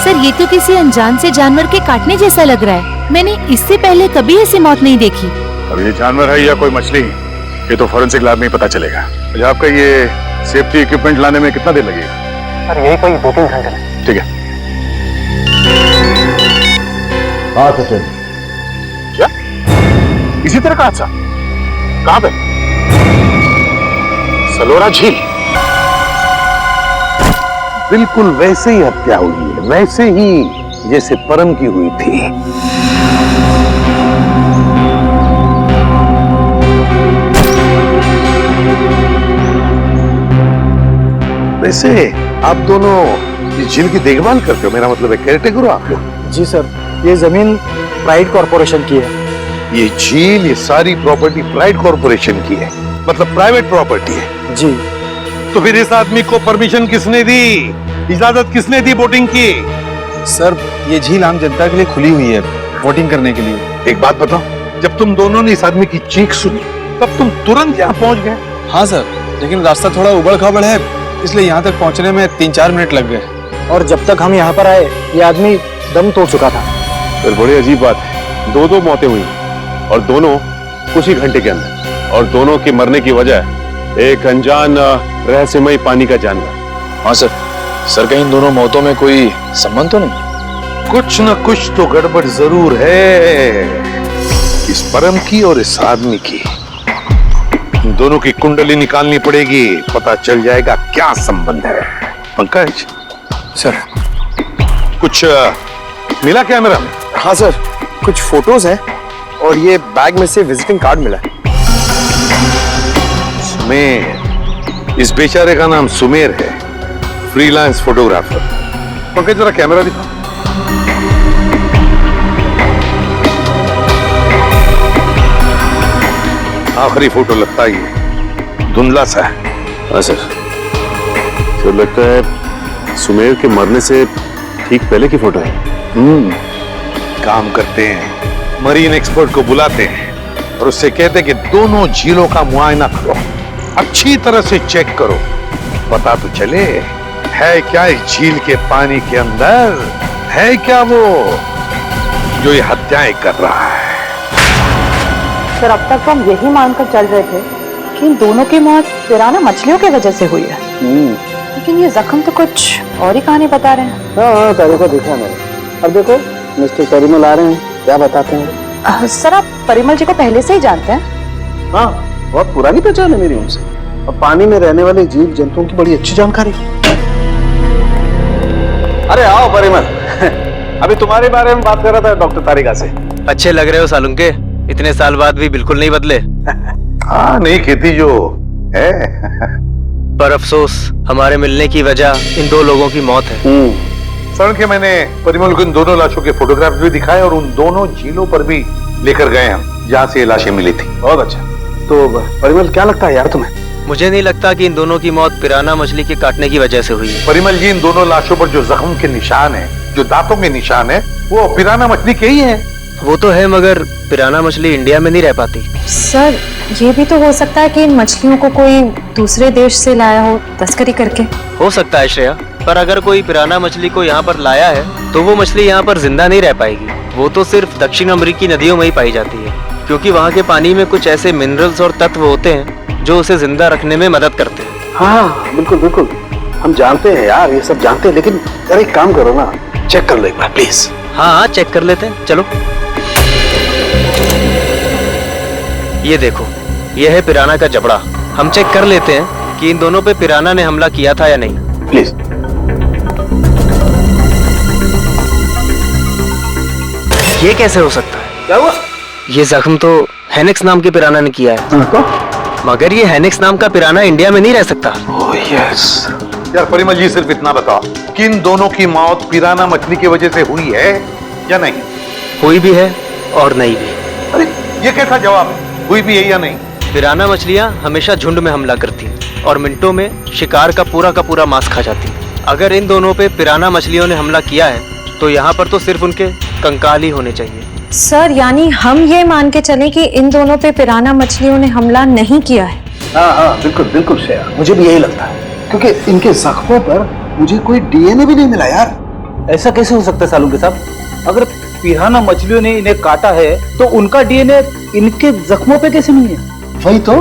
सर ये तो किसी अनजान से जानवर के काटने जैसा लग रहा है। मैंने इससे पहले कभी ऐसी मौत नहीं देखी। अब ये जानवर है या कोई मछली, ये तो फॉरेंसिक लैब में ही पता चलेगा। अच्छा आपका ये सेफ्टी इक्विपमेंट लाने में कितना देर लगेगा? सर यही कोई 2-3 घंटे में। ठीक है। हाँ सर। क्या इसी तरह का हादसा कहाँ पे? सलोरा झील। बिल्कुल वैसे ही हत्या हुई है, वैसे ही जैसे परम की हुई थी। वैसे आप दोनों इस झील की देखभाल करते हो, मेरा मतलब है केयरटेकर हो आप लोग? जी सर, ये जमीन प्राइड कॉर्पोरेशन की है। ये झील, ये सारी प्रॉपर्टी प्राइड कॉर्पोरेशन की है, मतलब प्राइवेट प्रॉपर्टी है। जी। तो फिर इस आदमी को परमिशन किसने दी, इजाजत किसने दी बोटिंग की? सर ये झील आम जनता के लिए खुली हुई है वोटिंग करने के लिए। एक बात बताओ, जब तुम दोनों ने इस आदमी की चीख सुनी तब तुम तुरंत यहाँ पहुंच गए? हाँ सर, लेकिन रास्ता थोड़ा उबड़ खाबड़ है, इसलिए यहाँ तक पहुँचने में 3-4 मिनट लग गए। और जब तक हम यहाँ पर आए ये आदमी दम तोड़ चुका था। फिर बड़ी अजीब बात है, दो मौतें हुई और दोनों कुछ ही घंटे के अंदर, और दोनों के मरने की वजह एक अनजान रहस्यमयी पानी का जानवर। हाँ सर कहीं इन दोनों मौतों में कोई संबंध तो नहीं? कुछ न कुछ तो गड़बड़ जरूर है, इस परम की और इस आदमी की। इन दोनों की कुंडली निकालनी पड़ेगी, पता चल जाएगा क्या संबंध है। पंकज सर कुछ मिला कैमरा में? हाँ सर, कुछ फोटोज हैं और ये बैग में से विजिटिंग कार्ड मिला है। सुमेर, इस बेचारे का नाम सुमेर है, फ्रीलांस फोटोग्राफर। पंकज जरा कैमरा दिखाओ। आखिरी फोटो लगता है ये धुंधला सा है। हाँ सर, तो लगता है सुमेर के मरने से ठीक पहले की फोटो है। काम करते हैं, मरीन एक्सपर्ट को बुलाते हैं और उससे कहते हैं कि दोनों झीलों का मुआयना करो, अच्छी तरह से चेक करो, पता तो चले है क्या इस झील के पानी के अंदर, है क्या वो जो ये हत्याएं कर रहा है। सर अब तक तो हम यही मानकर चल रहे थे कि इन दोनों की मौत पिराना मछलियों की वजह से हुई है, लेकिन ये जख्म तो कुछ और ही कहानी बता रहे हैं। हाँ तारीख को देखा मैंने। अब देखो मिस्टर परिमल आ रहे हैं, क्या बताते हैं? सर आप परिमल जी को पहले से ही जानते हैं? हाँ, बहुत पुरानी पहचान है मेरी उनसे, और पानी में रहने वाले जीव जंतुओं की बड़ी अच्छी जानकारी। अरे आओ परिमल, अभी तुम्हारे बारे में बात कर रहा था डॉक्टर तारिका से। अच्छे लग रहे हो सालुंके, इतने साल बाद भी बिल्कुल नहीं बदले। हाँ नहीं खेती जो है। पर अफसोस हमारे मिलने की वजह इन दो लोगों की मौत है। सर के मैंने परिमल को इन दोनों लाशों के फोटोग्राफ भी दिखाए और उन दोनों झीलों पर भी लेकर गए हम जहाँ से ये लाशें मिली थी। बहुत अच्छा। तो परिमल क्या लगता है यार तुम्हें? मुझे नहीं लगता कि इन दोनों की मौत पिराना मछली के काटने की वजह से हुई है। परिमल जी, इन दोनों लाशों पर जो जख्म के निशान है, जो दांतों के निशान है, वो पिराना मछली के ही है। वो तो है, मगर पिराना मछली इंडिया में नहीं रह पाती। सर ये भी तो हो सकता है कि इन मछलियों को कोई दूसरे देश से लाया हो तस्करी करके। हो सकता है श्रेया, पर अगर कोई पिराना मछली को यहाँ पर लाया है तो वो मछली यहाँ पर जिंदा नहीं रह पाएगी। वो तो सिर्फ दक्षिण अमेरिकी नदियों में ही पाई जाती है, क्योंकि वहाँ के पानी में कुछ ऐसे मिनरल्स और तत्व होते हैं जो उसे जिंदा रखने में मदद करते हैं। हाँ बिल्कुल बिल्कुल, हम जानते हैं यार, ये सब जानते हैं, लेकिन यार एक काम करो ना, चेक कर लो एक बार प्लीज। हाँ हाँ चेक कर लेते हैं, चलो। ये देखो, ये है पिराना का जबड़ा। हम चेक कर लेते हैं कि इन दोनों पे पिराना ने हमला किया था या नहीं। प्लीज। ये कैसे हो सकता है? क्या हुआ? ये जख्म तो हेनिक्स नाम के पिराना ने किया है। मगर ये हेनिक्स नाम का पिराना इंडिया में नहीं रह सकता। Oh yes. यार परिमल जी, सिर्फ इतना बताओ कि इन दोनों की मौत पिराना मछली की वजह से हुई है या नहीं? हुई भी है और नहीं भी। अरे ये कैसा जवाब है? हुई भी है या नहीं? पिराना मछलियां हमेशा झुंड में हमला करती हैं और मिनटों में शिकार का पूरा मांस खा जाती हैं। अगर इन दोनों पे पिराना मछलियों ने हमला किया है तो यहाँ पर तो सिर्फ उनके कंकाल ही होने चाहिए। सर यानी हम ये मान के चलें कि इन दोनों पे पिराना मछलियों ने हमला नहीं किया है? हाँ हाँ बिल्कुल बिल्कुल श्रेया, मुझे भी यही लगता है, क्योंकि इनके जख्मों पर मुझे कोई डीएनए भी नहीं मिला यार। ऐसा कैसे हो सकता है सालू के साहब? अगर पिराना मछलियों ने इन्हें काटा है तो उनका डीएनए इनके जख्मों पे कैसे नहीं है? वही तो,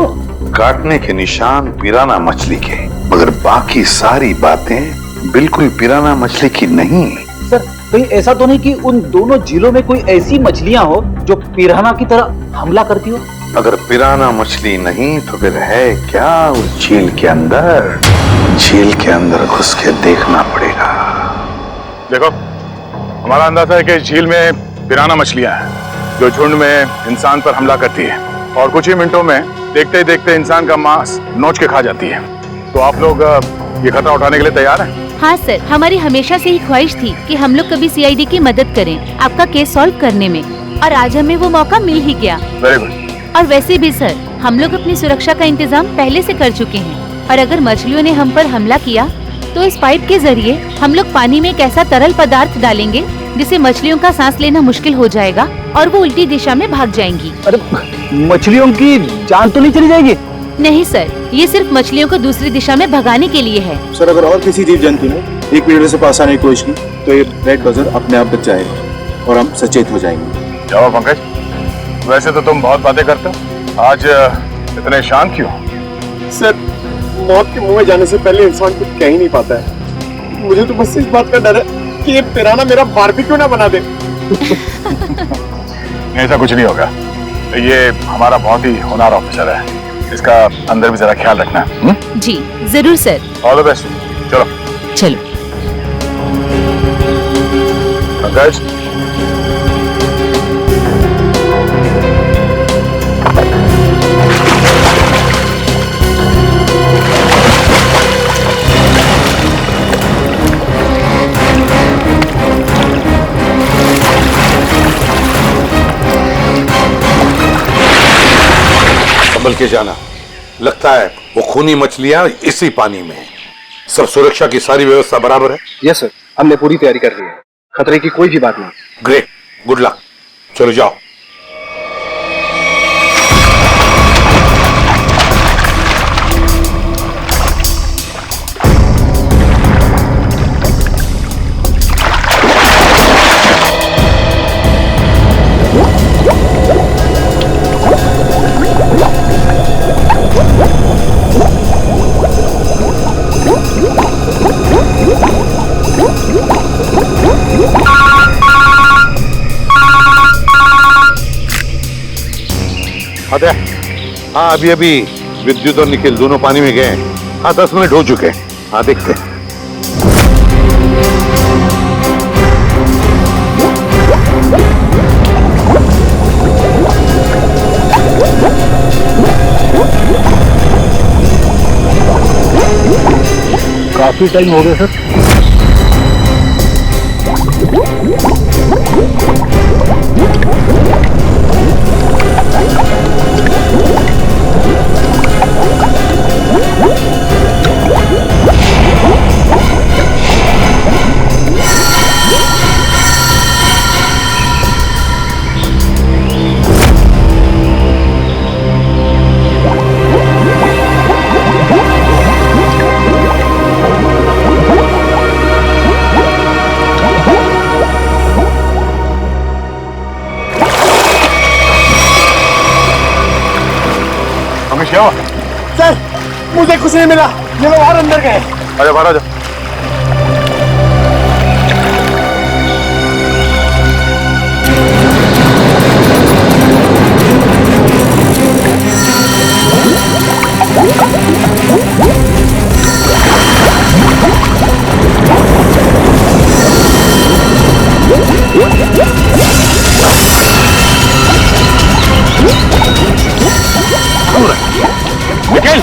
काटने के निशान पिराना मछली के, मगर बाकी सारी बातें बिल्कुल पिराना मछली की नहीं। सर कहीं ऐसा तो नहीं कि उन दोनों झीलों में कोई ऐसी मछलियां हो जो पिराना की तरह हमला करती हो? अगर पिराना मछली नहीं तो फिर है क्या उस झील के अंदर? झील के अंदर घुस के देखना पड़ेगा। देखो, हमारा अंदाजा है कि इस झील में पिराना मछलियां हैं जो झुंड में इंसान पर हमला करती है और कुछ ही मिनटों में देखते ही देखते इंसान का मांस नोच के खा जाती है। तो आप लोग ये खतरा उठाने के लिए तैयार हैं? हाँ सर, हमारी हमेशा से ही ख्वाहिश थी कि हम लोग कभी सीआईडी की मदद करें आपका केस सॉल्व करने में, और आज हमें वो मौका मिल ही गया। Very good. और वैसे भी सर, हम लोग अपनी सुरक्षा का इंतजाम पहले से कर चुके हैं, और अगर मछलियों ने हम पर हमला किया तो इस पाइप के जरिए हम लोग पानी में एक ऐसा तरल पदार्थ डालेंगे जिससे मछलियों का सांस लेना मुश्किल हो जाएगा और वो उल्टी दिशा में भाग जाएंगी। अरे मछलियों की जान तो नहीं चली जाएगी? नहीं सर, ये सिर्फ मछलियों को दूसरी दिशा में भगाने के लिए है। सर अगर और किसी जीव जंतु ने एक पेड़ से पास आने की कोशिश की तो ये रेड बजर अपने आप बच जाएगा और हम सचेत हो जाएंगे। जाओ पंकज, वैसे तो तुम बहुत बातें करते हो, आज इतने शांत क्यों? सर मौत के मुंह में जाने से पहले इंसान कुछ कह ही नहीं पाता है। मुझे तो बस इस बात का डर है कि ये पिराना मेरा बारबेक्यू ना बना दे। ऐसा कुछ नहीं होगा, ये हमारा बहुत ही होनहार ऑफिसर है, इसका अंदर भी जरा ख्याल रखना। जी जरूर सर। All the best. चलो चलो। पंकज, संभल के जाना, लगता है वो खूनी मछलियां इसी पानी में हैं। सब सुरक्षा की सारी व्यवस्था बराबर है? यस सर, हमने पूरी तैयारी कर ली है, खतरे की कोई भी बात नहीं। Great, good luck. चलो जाओ। अरे हाँ, अभी अभी विद्युत और निखिल दोनों पानी में गए। हाँ 10 मिनट हो चुके हैं। हाँ देखते हैं। काफी टाइम हो गया सर। सर मुझे कुछ नहीं मिला। ये लोग और अंदर गए। आजा बाहर आजा। निखिल,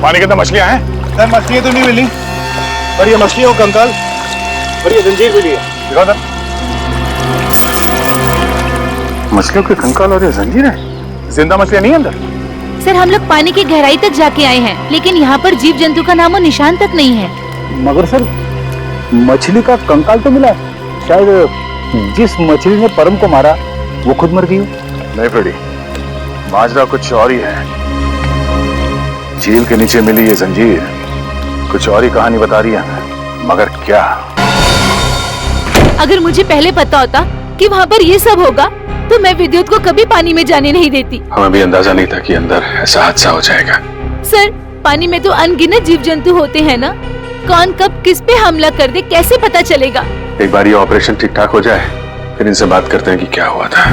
पानी के अंदर मछलियां हैं? सर मछलियां तो नहीं मिली, पर ये मछलियों का कंकाल और ये जंजीर मिली है। दिखाओ सर। मछलियों के कंकाल और ये जंजीर है? जिंदा मछलियां नहीं अंदर? सर हम लोग पानी की गहराई तक जाके आए हैं, लेकिन यहाँ पर जीव जंतु का नामो निशान तक नहीं है। मगर सर मछली का कंकाल तो मिला, शायद जिस मछली ने परम को मारा वो खुद मर गई हो। नहीं फ्रेडी, माजरा कुछ और ही है। झील के नीचे मिली ये जंजीर कुछ और ही कहानी बता रही है, मगर क्या? अगर मुझे पहले पता होता कि वहाँ पर ये सब होगा तो मैं विद्युत को कभी पानी में जाने नहीं देती। हमें भी अंदाजा नहीं था कि अंदर ऐसा हादसा हो जाएगा। सर पानी में तो अनगिनत जीव जंतु होते हैं ना, कौन कब किस पे हमला कर दे कैसे पता चलेगा? एक बार ये ऑपरेशन ठीक ठाक हो जाए फिर इनसे बात करते हैं कि क्या हुआ था।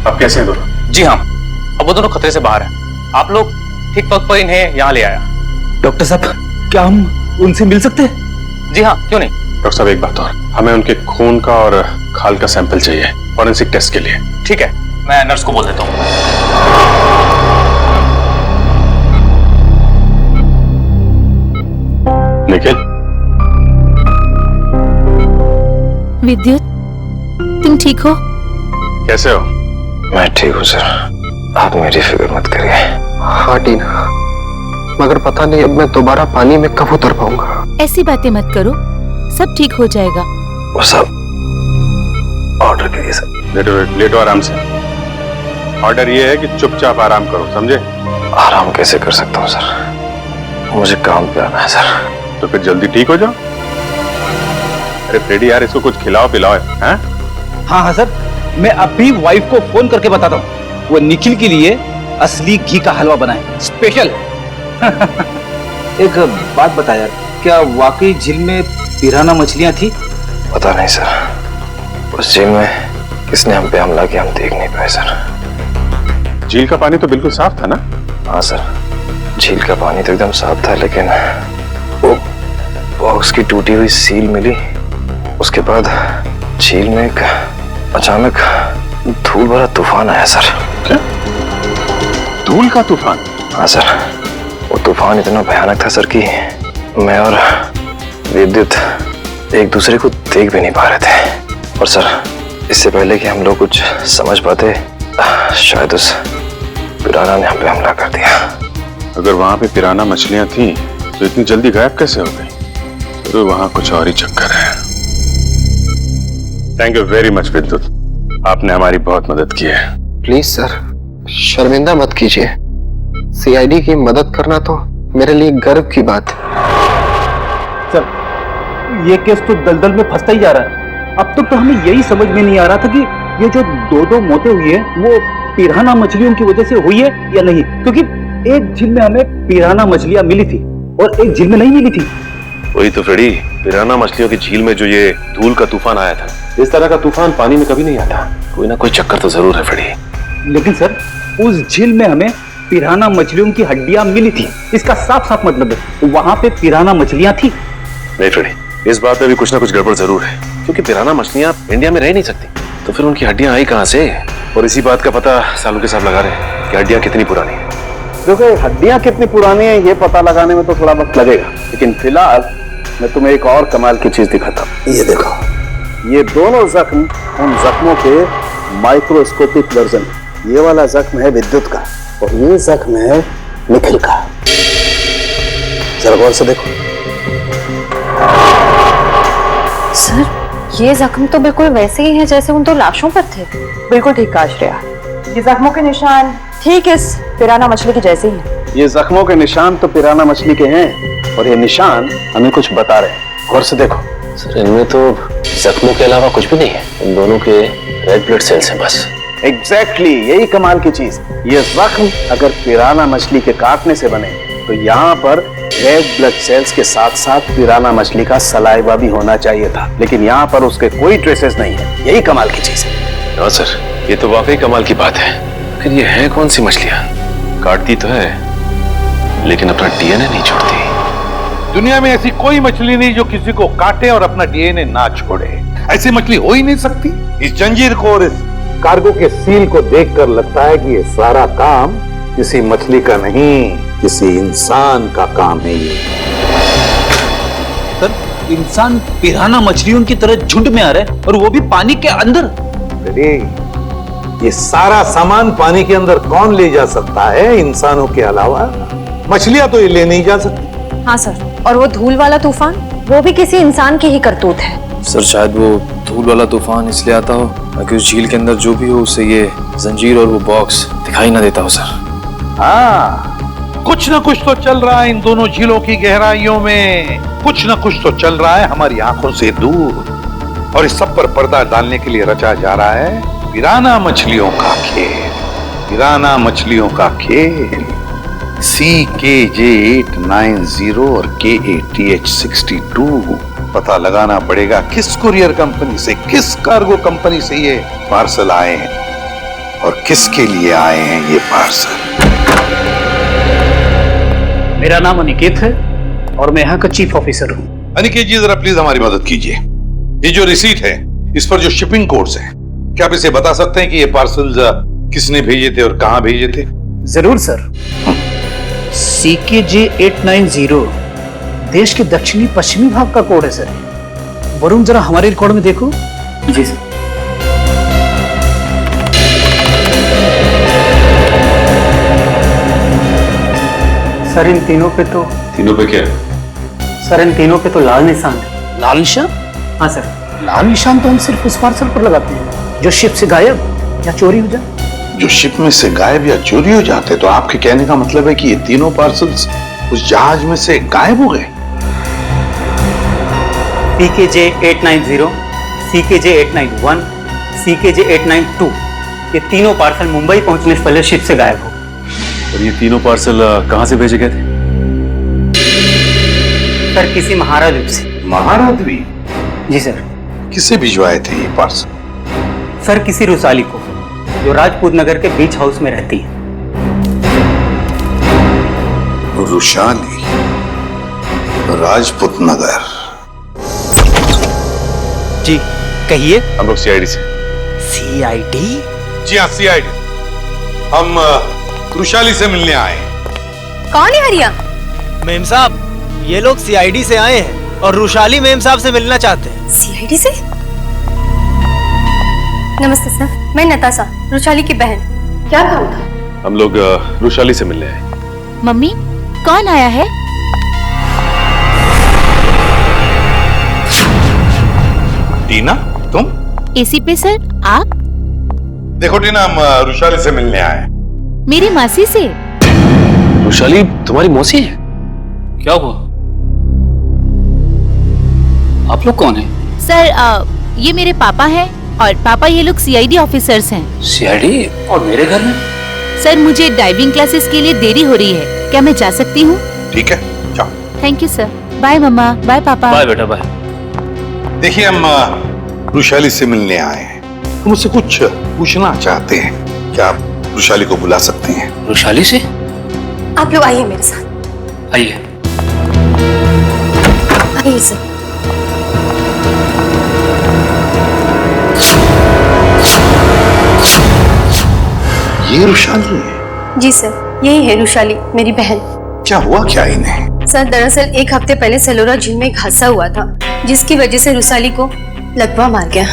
आप कैसे हैं दोनों? जी हाँ, अब वो दोनों खतरे से बाहर हैं। आप लोग ठीक वक्त पर इन्हें यहाँ ले आया। डॉक्टर साहब क्या हम उनसे मिल सकते हैं? जी हाँ, क्यों नहीं। डॉक्टर साहब एक बात और, हमें उनके खून का और खाल का सैंपल चाहिए फॉरेंसिक टेस्ट के लिए। ठीक है, मैं नर्स को बोल देता हूँ। निखिल। विद्युत तुम ठीक हो? कैसे हो? मैं ठीक हूँ सर, आप मेरी फिक्र मत करिए। हाँ टीना, मगर पता नहीं अब मैं दोबारा पानी में कब उतर पाऊंगा। ऐसी बातें मत करो, सब ठीक हो जाएगा। वो सब ऑर्डर करिए सर। लेटो आराम से। ऑर्डर ये है कि चुपचाप आराम करो, समझे? आराम कैसे कर सकता हूँ सर, मुझे काम पे आना है सर। तो फिर जल्दी ठीक हो जाओ। अरे फ्रेडी यार, इसको कुछ खिलाओ पिलाओ। हैं? हाँ हाँ सर, मैं अभी वाइफ को फोन करके बताता हूँ, वो निखिल के लिए असली घी का हलवा बनाए स्पेशल। एक बात बता यार, क्या वाकई झील में पिराना मछलियां थी? पता नहीं सर, उस झील में किसने हम पे हमला किया हम देख नहीं पाए सर। झील का पानी तो बिल्कुल साफ था ना? हाँ सर, झील का पानी तो एकदम साफ था, लेकिन वो बॉक्स की टूटी हुई सील मिली। उसके बाद झील में एक अचानक धूल भरा तूफान आया सर। क्या? धूल का तूफान? हाँ सर, वो तूफान इतना भयानक था सर कि मैं और विद्युत एक दूसरे को देख भी नहीं पा रहे थे। और सर इससे पहले कि हम लोग कुछ समझ पाते, शायद उस पिराना ने हम पे हमला कर दिया। अगर वहां पे पिराना मछलियां थी तो इतनी जल्दी गायब कैसे हो गई? तो वहां कुछ और ही चक्कर है। थैंक यू वेरी मच विद्युत, आपने हमारी बहुत मदद की है। प्लीज सर, शर्मिंदा मत कीजिए। सीआईडी की मदद करना तो मेरे लिए गर्व की बात है। सर ये केस तो दलदल में फंसता ही जा रहा है। अब तक तो हमें यही समझ में नहीं आ रहा था कि ये जो दो मौतें हुई है वो पिराना मछलियों की वजह से हुई है या नहीं, क्योंकि एक झील में हमें पिराना मछलियां मिली थी और एक झील में नहीं मिली थी। वही तो फ्रेडी, पिराना मछलियों की झील में जो ये धूल का तूफान आया था, इस तरह का तूफान पानी में कभी नहीं आता। कोई ना कोई चक्कर तो जरूर है फ्रेडी। लेकिन सर उस झील में हमें पिराना मछलियों की हड्डियां मिली थी, इसका साफ साफ मतलब है वहां पे पिराना मछलियां थी। नहीं फ्रेडी, इस बात में भी कुछ ना कुछ गड़बड़ जरूर है, क्योंकि पिराना मछलियां इंडिया में रह नहीं सकती, तो फिर उनकी हड्डियां आई कहां से? और इसी बात का पता सालों के साथ लगा रहे हैं कि हड्डियां कितनी पुरानी है। देखो हड्डियां कितनी पुरानी है ये पता लगाने में तो थोड़ा वक्त लगेगा, लेकिन फिलहाल मैं तुम्हें एक और कमाल की चीज दिखाता हूँ। ये देखो, ये दोनों जख्म उन जख्मों के माइक्रोस्कोपिक वर्जन। ये वाला जख्म है विद्युत का और ये जख्म है निखिल का। जरा गौर से देखो। सर ये जख्म तो बिल्कुल वैसे ही है जैसे उन दो लाशों पर थे। बिल्कुल ठीक कहा श्रेया, ये जख्मों के निशान ठीक इस पिराना मछली की जैसे ही हैं। ये जख्मों के निशान तो पिराना मछली के हैं और ये निशान हमें कुछ बता रहे हैं। गौर से देखो। सर इनमें तो जख्मों के अलावा कुछ भी नहीं है, इन दोनों के रेड ब्लड सेल्स हैं बस। एग्जैक्टली यही कमाल की चीज। ये जख्म अगर पिराना मछली के काटने से बने तो यहाँ पर रेड ब्लड सेल्स के साथ साथ पिराना मछली का सलाइवा भी होना चाहिए था, लेकिन यहाँ पर उसके कोई ट्रेसेस नहीं है। यही कमाल की चीज है। हाँ सर, ये तो वाकई कमाल की बात है। लेकिन ये है कौन सी मछलियां? काटती तो है लेकिन अपना डीएनए नहीं छोड़ती। दुनिया में ऐसी कोई मछली नहीं जो किसी को काटे और अपना डीएनए ना छोड़े। ऐसी मछली हो ही नहीं सकती। इस जंजीर को और इस कार्गो के सील को देखकर लगता है कि ये सारा काम किसी मछली का नहीं, किसी इंसान का काम है। ये सर इंसान पिराना मछलियों की तरह झुंड में आ रहा है और वो भी पानी के अंदर। अरे ये सारा सामान पानी के अंदर कौन ले जा सकता है इंसानों के अलावा? मछलियां तो ये ले नहीं जा सकती। हाँ सर, और वो धूल वाला तूफान वो भी किसी इंसान की ही करतूत है। सर शायद वो धूल वाला तूफान इसलिए आता हो ताकि उस झील के अंदर जो भी हो उसे ये जंजीर और वो बॉक्स दिखाई ना देता हो। सर हाँ, कुछ ना कुछ तो चल रहा है इन दोनों झीलों की गहराइयों में। कुछ ना कुछ तो चल रहा है हमारी आंखों से दूर, और इस सब पर पर्दा डालने के लिए रचा जा रहा है पिराना मछलियों का खेल। पिराना मछलियों का खेल। CKJ890 और KATH62 पता लगाना पड़ेगा किस कुरियर कंपनी से, किस कार्गो कंपनी से ये पार्सल आए हैं और किसके लिए आए हैं ये पार्सल। मेरा नाम अनिकेत है और मैं यहाँ का चीफ ऑफिसर हूँ। अनिकेत जी जरा प्लीज हमारी मदद कीजिए। ये जो रिसीट है इस पर जो शिपिंग कोड्स हैं, क्या आप इसे बता सकते हैं कि ये पार्सल किसने भेजे थे और कहां भेजे थे? जरूर सर। CKJ890 देश के दक्षिणी पश्चिमी भाग का कोड है सर। वरुण जरा हमारे रिकॉर्ड में देखो। जी सर। सर इन तीनों पे तो क्या? सर इन तीनों पे तो लाल निशान है। लाल निशान? हाँ सर, लाल निशान तो हम सिर्फ उस पार्सल पर लगाते हैं जो शिप से गायब या चोरी हो जाए। जो शिप में से गायब या चोरी हो जाते, तो आपके कहने का मतलब है कि ये तीनों पार्सल्स उस जहाज में से गायब हो गए? CKJ890, CKJ891, CKJ892 ये तीनों पार्सल मुंबई पहुंचने से पहले शिप से गायब हो। और ये तीनों पार्सल कहां से भेजे गए थे? सर किसी महाराज से। महाराज भी? जी सर। किसे भिजवाए थे ये पार्सल? सर किसी रुसाली को जो राजपूत नगर के बीच हाउस में रहती है। रुशाली, राजपूत नगर। जी कहिए। हम लोग CID से। CID? जी हाँ CID। हम रुशाली से मिलने आए हैं। कौन है हरिया? मेम साहब ये लोग CID से आए हैं और रुशाली मेम साहब से मिलना चाहते हैं। CID से? नमस्ते सर, मैं नताशा, रुशाली की बहन। क्या काम था? हम लोग रुशाली से मिलने आए। मम्मी कौन आया है? टीना तुम? AC पे सर आप? देखो टीना, हम रुशाली से मिलने आए। मेरी मासी से। रुशाली तुम्हारी मौसी है? क्या हुआ? आप लोग कौन हैं? सर ये मेरे पापा हैं और पापा ये लोग CID ऑफिसर्स हैं। CID? और मेरे घर में? सर मुझे डाइविंग क्लासेस के लिए देरी हो रही है, क्या मैं जा सकती हूँ? ठीक है जाओ। Thank you sir. बाय मम्मा, बाय पापा। बाय बेटा बाय। देखिए हम रुशाली से मिलने आए हैं। हम उससे कुछ पूछना चाहते हैं। क्या आप रुशाली को बुला सकते हैं? रुशाली से? आप लोग आइए मेरे साथ। आइए। आइए सर। ये रुशाली है? जी सर, यही है रुशाली, मेरी बहन। क्या हुआ क्या इन्हें? सर दरअसल 1 हफ्ते पहले सलोरा झील में एक हादसा हुआ था, जिसकी वजह से रुशाली को लकवा मार गया।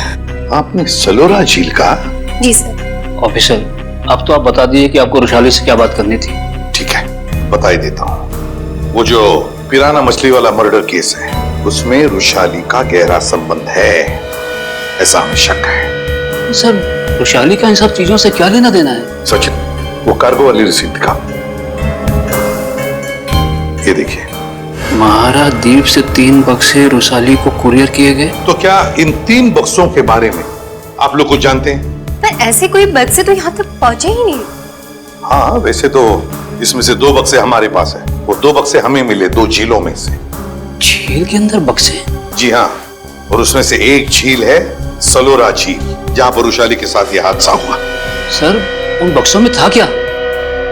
आपने सलोरा झील का? जी सर। ऑफिसर, अब तो आप बता दीजिए कि आपको रुशाली से क्या बात करनी थी। ठीक है, बता ही देता हूँ। वो जो पिराना मछली वाला मर्डर केस है, उसमें रुशाली का गहरा संबंध है, ऐसा हमें शक है। सर, रुशाली का इन सब चीजों से क्या लेना देना है? सचिन, वो कार्गो वाली रिसीट दिखा। ये देखिए। महाराद्वीप से 3 बक्से रुशाली को कुरियर किए गए। तो क्या इन 3 बक्सों के बारे में आप लोग कुछ जानते हैं? पर ऐसे कोई बक्से तो यहाँ तक पहुँचे ही नहीं। हाँ, वैसे तो इसमें से 2 बक्से हमारे पास है। वो 2 बक्से हमें मिले 2 झीलों में से। झील के अंदर बक्से? जी हाँ, और उसमें से एक झील है सलोरा झील, जहाँ पर रुशाली के साथ ये हादसा हुआ। सर, उन बक्सों में था क्या?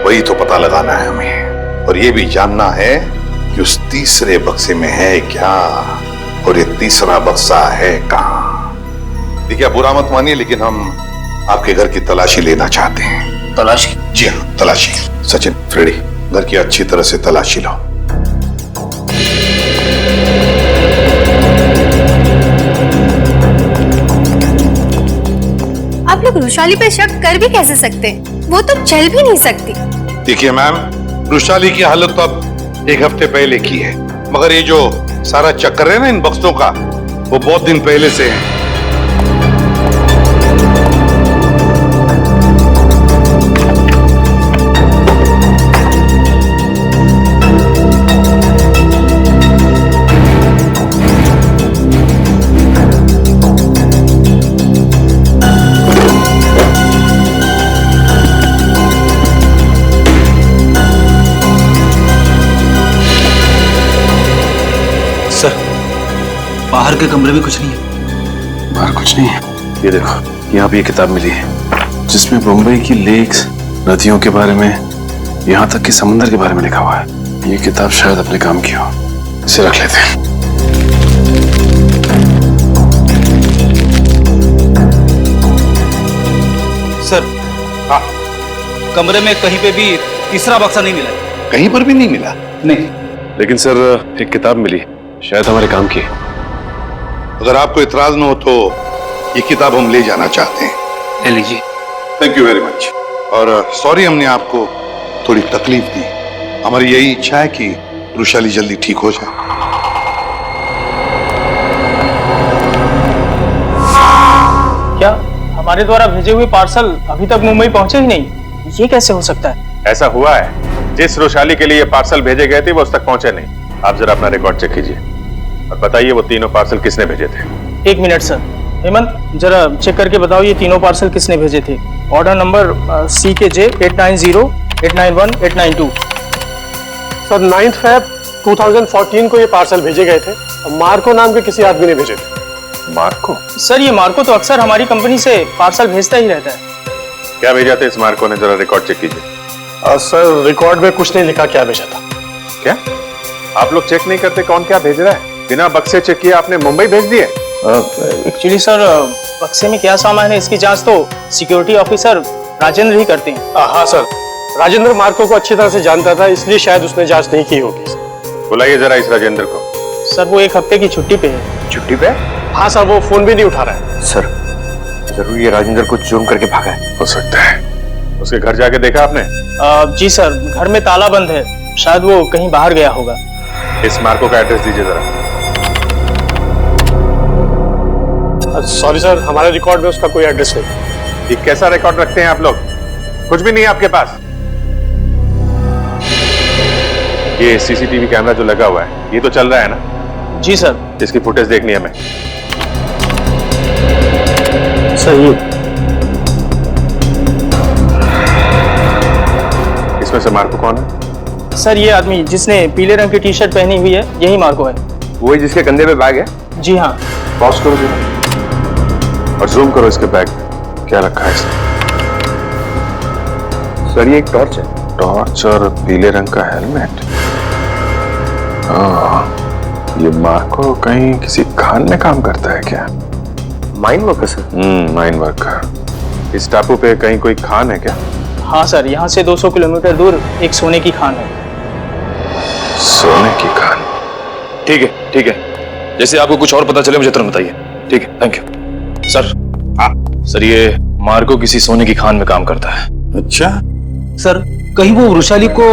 वही तो पता लगाना है हमें, और ये भी जानना है कि उस तीसरे बक्से में है क्या, और ये तीसरा बक्सा है कहाँ। देखिए, आप बुरा मत मानिए, लेकिन हम आपके घर की तलाशी लेना चाहते हैं। तलाशी? जी हाँ, तलाशी। सचिन, फ्रेडी, घर की अच्छी तरह से तलाशी लो। आप लोग रुशाली पे शक कर भी कैसे सकते हैं? वो तो चल भी नहीं सकती। देखिए मैम, रुशाली की हालत तो अब 1 हफ्ते पहले की है, मगर ये जो सारा चक्कर है ना इन बक्सों का, वो बहुत दिन पहले से है। बाहर के कमरे में कुछ नहीं है। बाहर कुछ नहीं है। ये देखो, यहाँ पे ये किताब मिली है, जिसमें मुंबई की लेक्स, नदियों के बारे में, यहाँ तक कि समुद्र के बारे में लिखा हुआ है। ये किताब शायद अपने काम की हो, इसे रख लेते हैं। सर, हाँ, कमरे में कहीं पे भी तीसरा बक्सा नहीं मिला। कहीं पर भी नहीं मिला? नहीं। लेकिन सर, एक किताब मिली, शायद हमारे काम की है। अगर आपको इतराज न हो तो ये किताब हम ले जाना चाहते हैं। ले लीजिए। Thank you very much. और सॉरी हमने आपको थोड़ी तकलीफ दी। हमारी यही इच्छा है कि रुशाली जल्दी ठीक हो जाए। क्या हमारे द्वारा भेजे हुए पार्सल अभी तक मुंबई पहुंचे ही नहीं? ये कैसे हो सकता है? ऐसा हुआ है, जिस रुशाली के लिए पार्सल भेजे गए थे वो उस तक पहुंचे नहीं। आप जरा अपना रिकॉर्ड चेक कीजिए और बताइए वो तीनों पार्सल किसने भेजे थे। 1 मिनट सर। हेमंत, जरा चेक करके बताओ ये तीनों पार्सल किसने भेजे थे। Order number CKJ 890 891 892। Sir 9 Feb 2014 को ये पार्सल भेजे गए थे और मार्को नाम के किसी आदमी ने भेजे थे। मार्को? सर, ये मार्को तो अक्सर हमारी कंपनी से पार्सल भेजता ही रहता है। क्या भेजा था इस मार्को ने? जरा रिकॉर्ड चेक कीजिए। सर, रिकॉर्ड में कुछ नहीं लिखा क्या भेजा था। क्या आप लोग चेक नहीं करते कौन क्या भेज रहा है? बिना बक्से चेक किए आपने मुंबई भेज दिए? एक्चुअली सर, बक्से में क्या सामान है इसकी जांच तो सिक्योरिटी ऑफिसर राजेंद्र ही करते हैं। हाँ सर, राजेंद्र मार्को को अच्छी तरह से जानता था, इसलिए शायद उसने जांच नहीं की होगी। बुलाइए जरा इस राजेंद्र को। सर, वो 1 हफ्ते की छुट्टी पे है। छुट्टी पे? हाँ सर, वो फोन भी नहीं उठा रहा है। सर, जरूर ये राजेंद्र को चूम करके भागा है। हो सकता है। उसके घर जाके देखा आपने? जी सर, घर में ताला बंद है, शायद वो कहीं बाहर गया होगा। इस मार्को का एड्रेस दीजिए जरा। सॉरी सर, हमारे रिकॉर्ड में उसका कोई एड्रेस नहीं। ये कैसा रिकॉर्ड रखते हैं आप लोग? कुछ भी नहीं है आपके पास? ये CCTV कैमरा जो लगा हुआ है, ये तो चल रहा है ना? जी सर। इसकी फुटेज देखनी है हमें। सही। इसमें से मार्को कौन है? सर, ये आदमी जिसने पीले रंग की टी-शर्ट पहनी हुई है, यही मार्को है। वही जिसके कंधे पे बैग है? जी हाँ। पॉज करो जरा। और जूम करो इसके बैग में क्या रखा है इसने। सर ये एक टॉर्च है। टॉर्च और पीले रंग का हेलमेट। ये मार्को कहीं किसी खान में काम करता है क्या? Mine worker sir. Mine worker. इस टापू पे कहीं कोई खान है क्या? हाँ सर, यहाँ से 200 किलोमीटर दूर एक सोने की खान है। सोने की खान? ठीक है, ठीक है। जैसे आपको कुछ और पता चले मुझे तुरंत बताइए। ठीक है, थैंक यू। सर, सर ये मार्को किसी सोने की खान में काम करता है। अच्छा सर, कहीं वो वृषाली को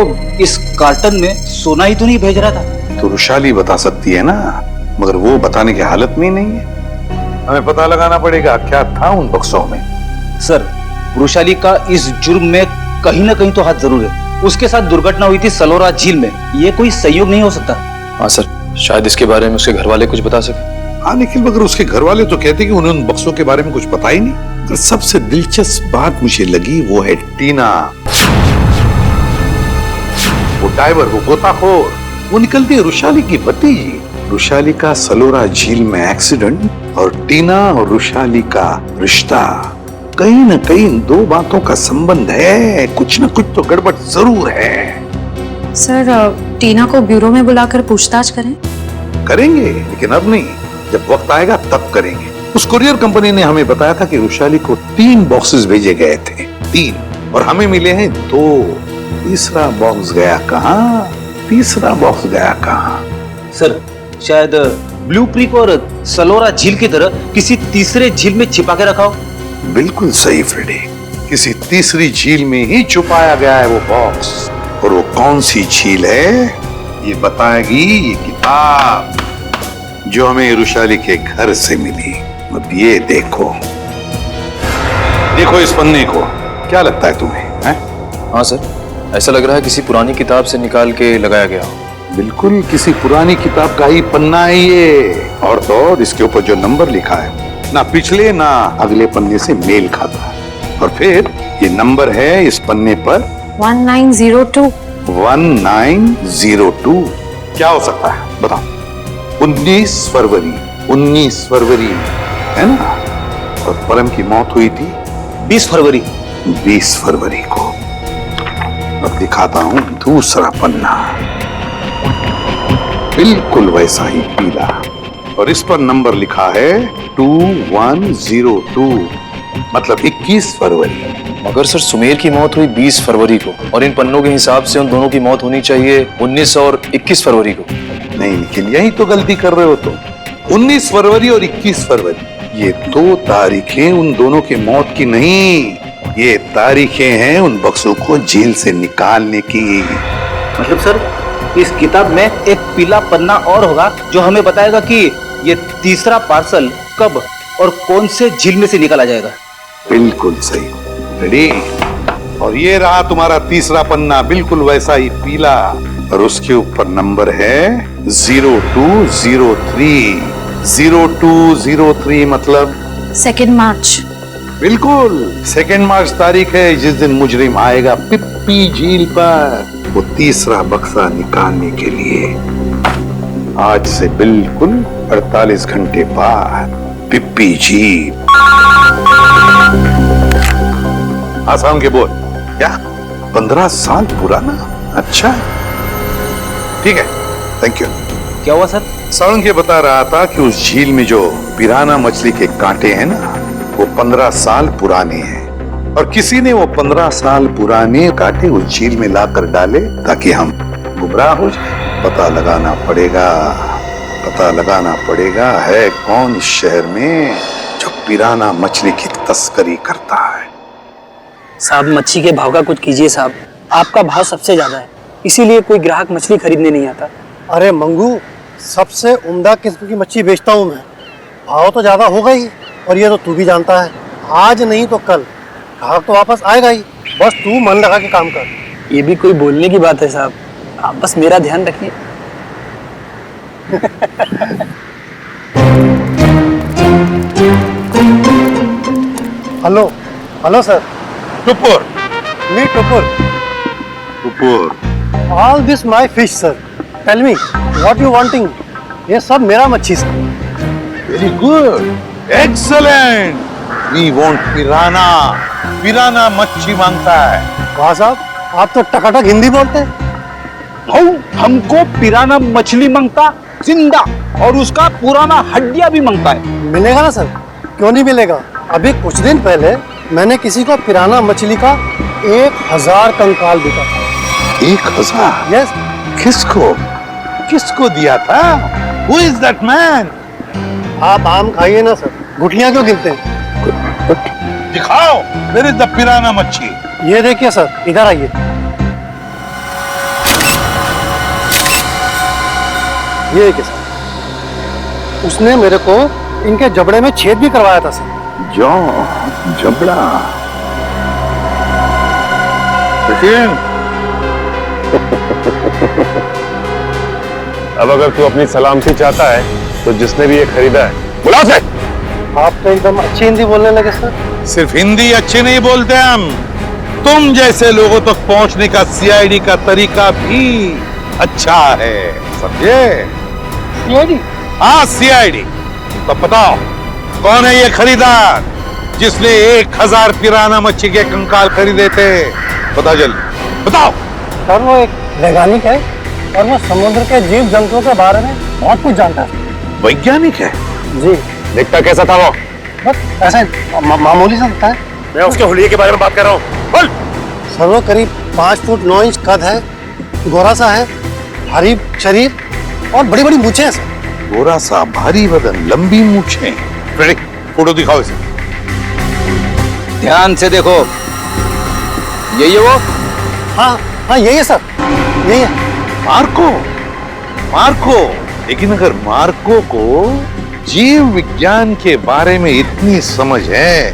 इस कार्टन में सोना ही तो नहीं भेज रहा था? तो वृषाली बता सकती है ना, मगर वो बताने की हालत में ही नहीं है। हमें पता लगाना पड़ेगा क्या था उन बक्सों में। सर, वृषाली का इस जुर्म में कहीं ना कहीं तो हाथ जरूर है। उसके साथ दुर्घटना हुई थी सलोरा झील में। ये कोई संयोग नहीं हो सकता। हाँ सर, शायद इसके बारे में उसके घर वाले कुछ बता सके। हाँ निखिल, मगर उसके घर वाले तो कहते कि उन्हें उन बक्सों के बारे में कुछ पता ही नहीं। तो सबसे दिलचस्प बात मुझे लगी वो है टीना, वो डाइवर, वो गोताखोर। वो निकलती है वृषाली की भतीजी। वृषाली का सलोरा झील में एक्सीडेंट और टीना और वृषाली का रिश्ता, कहीं न कहीं इन दो बातों का संबंध है। कुछ न कुछ तो गड़बड़ जरूर है। सर, टीना को ब्यूरो में बुलाकर पूछताछ करें? करेंगे, लेकिन अब नहीं, जब वक्त आएगा तब करेंगे। उस कुरियर कंपनी ने हमें बताया था कि वृषाली को 3 बॉक्सेस भेजे गए थे, 3, और हमें मिले हैं 2। तीसरा बॉक्स गया कहाँ? तीसरा बॉक्स गया कहाँ? सर, शायद ब्लू क्रीक और सलोरा झील की तरह किसी तीसरे झील में छिपा के रखा हो। बिल्कुल सही फ्रेडी, किसी तीसरी झील में ही छुपाया गया है वो बॉक्स। और वो कौन सी झील है ये बताएगी ये किताब जो हमें वृषाली के घर से मिली। अब ये देखो, देखो इस पन्ने को, क्या लगता है तुम्हें? है? हाँ सर, ऐसा लग रहा है किसी पुरानी किताब से निकाल के लगाया गया हो। बिल्कुल किसी पुरानी किताब का ही पन्ना है ये। और तो और इसके ऊपर जो नंबर लिखा है ना पिछले ना अगले पन्ने से मेल खाता है। और फिर ये नंबर है इस पन्ने पर 1902। 1902 क्या हो सकता है बताओ? 19 फरवरी, 19 फरवरी है ना? और परम की मौत हुई थी 20 फरवरी। 20 फरवरी को। अब दिखाता हूं दूसरा पन्ना, बिल्कुल वैसा ही पीला, और इस पर नंबर लिखा है 2102, मतलब 21 फरवरी। मगर सर, सुमेर की मौत हुई 20 फरवरी को और इन पन्नों के हिसाब से उन दोनों की मौत होनी चाहिए 19 और 21 फरवरी को। नहीं निखिल, यही तो गलती कर रहे हो तुम। 19 फरवरी और 21 फरवरी, ये 2 तारीखें उन दोनों की मौत की नहीं, ये तारीखें हैं उन बक्सों को जेल से निकालने की। मतलब सर, इस किताब में एक पीला पन्ना और होगा जो हमें बताएगा कि ये तीसरा पार्सल कब और कौन से झील में से निकाला जाएगा। बिल्कुल सही, रेडी। और ये रहा तुम्हारा तीसरा पन्ना, बिल्कुल वैसा ही पीला, और उसके ऊपर नंबर है 0203। 0203 मतलब 2 मार्च। बिल्कुल 2 मार्च तारीख है जिस दिन मुजरिम आएगा पिप्पी झील पर वो तीसरा बक्सा निकालने के लिए। आज से बिल्कुल 48 घंटे बाद पिप्पी झील। आसाम के बोल क्या 15 साल पुराना? अच्छा ठीक है, थैंक यू। क्या हुआ सर? सारंग ये बता रहा था कि उस झील में जो पिराना मछली के कांटे हैं ना, वो 15 साल पुराने हैं, और किसी ने वो 15 साल पुराने कांटे उस झील में लाकर डाले ताकि हम गुमराह हो जाए। पता लगाना पड़ेगा, पता लगाना पड़ेगा है कौन इस शहर में जो पिराना मछली की तस्करी करता है। साहब, मच्छी के भाव का कुछ कीजिए साहब, आपका भाव सबसे ज्यादा है, इसीलिए कोई ग्राहक मछली खरीदने नहीं आता। अरे मंगू, सबसे उम्दा किस्म की मच्छी बेचता हूँ मैं, भाव तो ज्यादा होगा ही, और ये तो तू भी जानता है, आज नहीं तो कल ग्राहक तो वापस आएगा ही, बस तू मन लगा के काम कर। ये भी कोई बोलने की बात है साहब, आप बस मेरा ध्यान रखिए। Hello hello sir. Tupur. Me Tupur. Tupur. All this my fish sir, tell me what you wanting. ये सब मेरा मच्छी sir. Very good, excellent. We want piranha. Piranha मच्छी मांगता है। कहा साहब, आप तो टकाटक हिंदी बोलते हैं। भाऊ हमको पिराना मछली मांगता जिंदा, और उसका पुराना हड्डियां भी मांगता है। मिलेगा ना सर, क्यों नहीं मिलेगा। अभी कुछ दिन पहले मैंने किसी को पिराना मछली का 1000 कंकाल बिका था। 1000? यस। किसको किसको दिया था? Who is that man? आप आम खाइए ना सर, गुठलियां क्यों गिनते हैं? दिखाओ, where is the पिराना मच्छी? ये देखिए सर, इधर आइए। ये देखिए सर, उसने मेरे को इनके जबड़े में छेद भी करवाया था सर। जो जबड़ा। सचिन, अब अगर तू अपनी सलामती चाहता है तो जिसने भी ये खरीदा है बुला से। आप तो एकदम अच्छी हिंदी बोलने लगे सर। सिर्फ हिंदी अच्छी नहीं बोलते हम, तुम जैसे लोगों तक पहुंचने का सीआईडी का तरीका भी अच्छा है, समझे? सीआईडी? हाँ सीआईडी। तो बताओ कौन है ये खरीदार जिसने 1000 पिराना मच्छी के कंकाल खरीदे थे? बताओ जल्दी बताओ। सर वो एक वैज्ञानिक है और वो समुद्र के जीव जंतुओं के बारे में बहुत कुछ जानता है। वैज्ञानिक है? जी। दिखता कैसा था वो? बस ऐसे मामूली सा दिखता है। मैं उसके हुलिये के बारे में बात कर रहा हूँ। बोल। सर वो करीब 5 फुट 9 इंच कद है, गोरा सा है, भारी शरीर और बड़ी बड़ी मूछें हैं सर। गोरा सा, भारी बदन, लंबी मूछें। फोटो दिखाओ इसे। ध्यान से देखो, यही है वो? हाँ हाँ यही है सर, यही है। मार्को? मार्को? लेकिन अगर मार्को को जीव विज्ञान के बारे में इतनी समझ है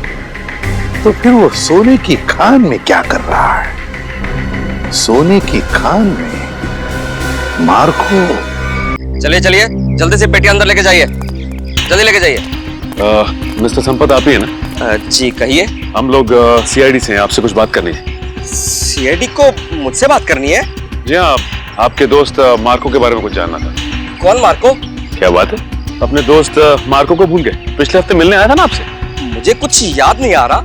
तो फिर वो सोने की खान में क्या कर रहा है? सोने की खान में मार्को। चलिए चलिए, जल्दी से पेटी अंदर लेके जाइए, जल्दी लेके जाइए। मिस्टर संपत आप ही है ना? जी कहिए। हम लोग सीआईडी से हैं, आपसे कुछ बात करनी है। सीआईडी को मुझसे बात करनी है? जी हाँ, आपके दोस्त मार्को के बारे में कुछ जानना था। कौन मार्को? क्या बात है, अपने दोस्त मार्को को भूल गए? पिछले हफ्ते मिलने आया था ना आपसे। मुझे कुछ याद नहीं आ रहा।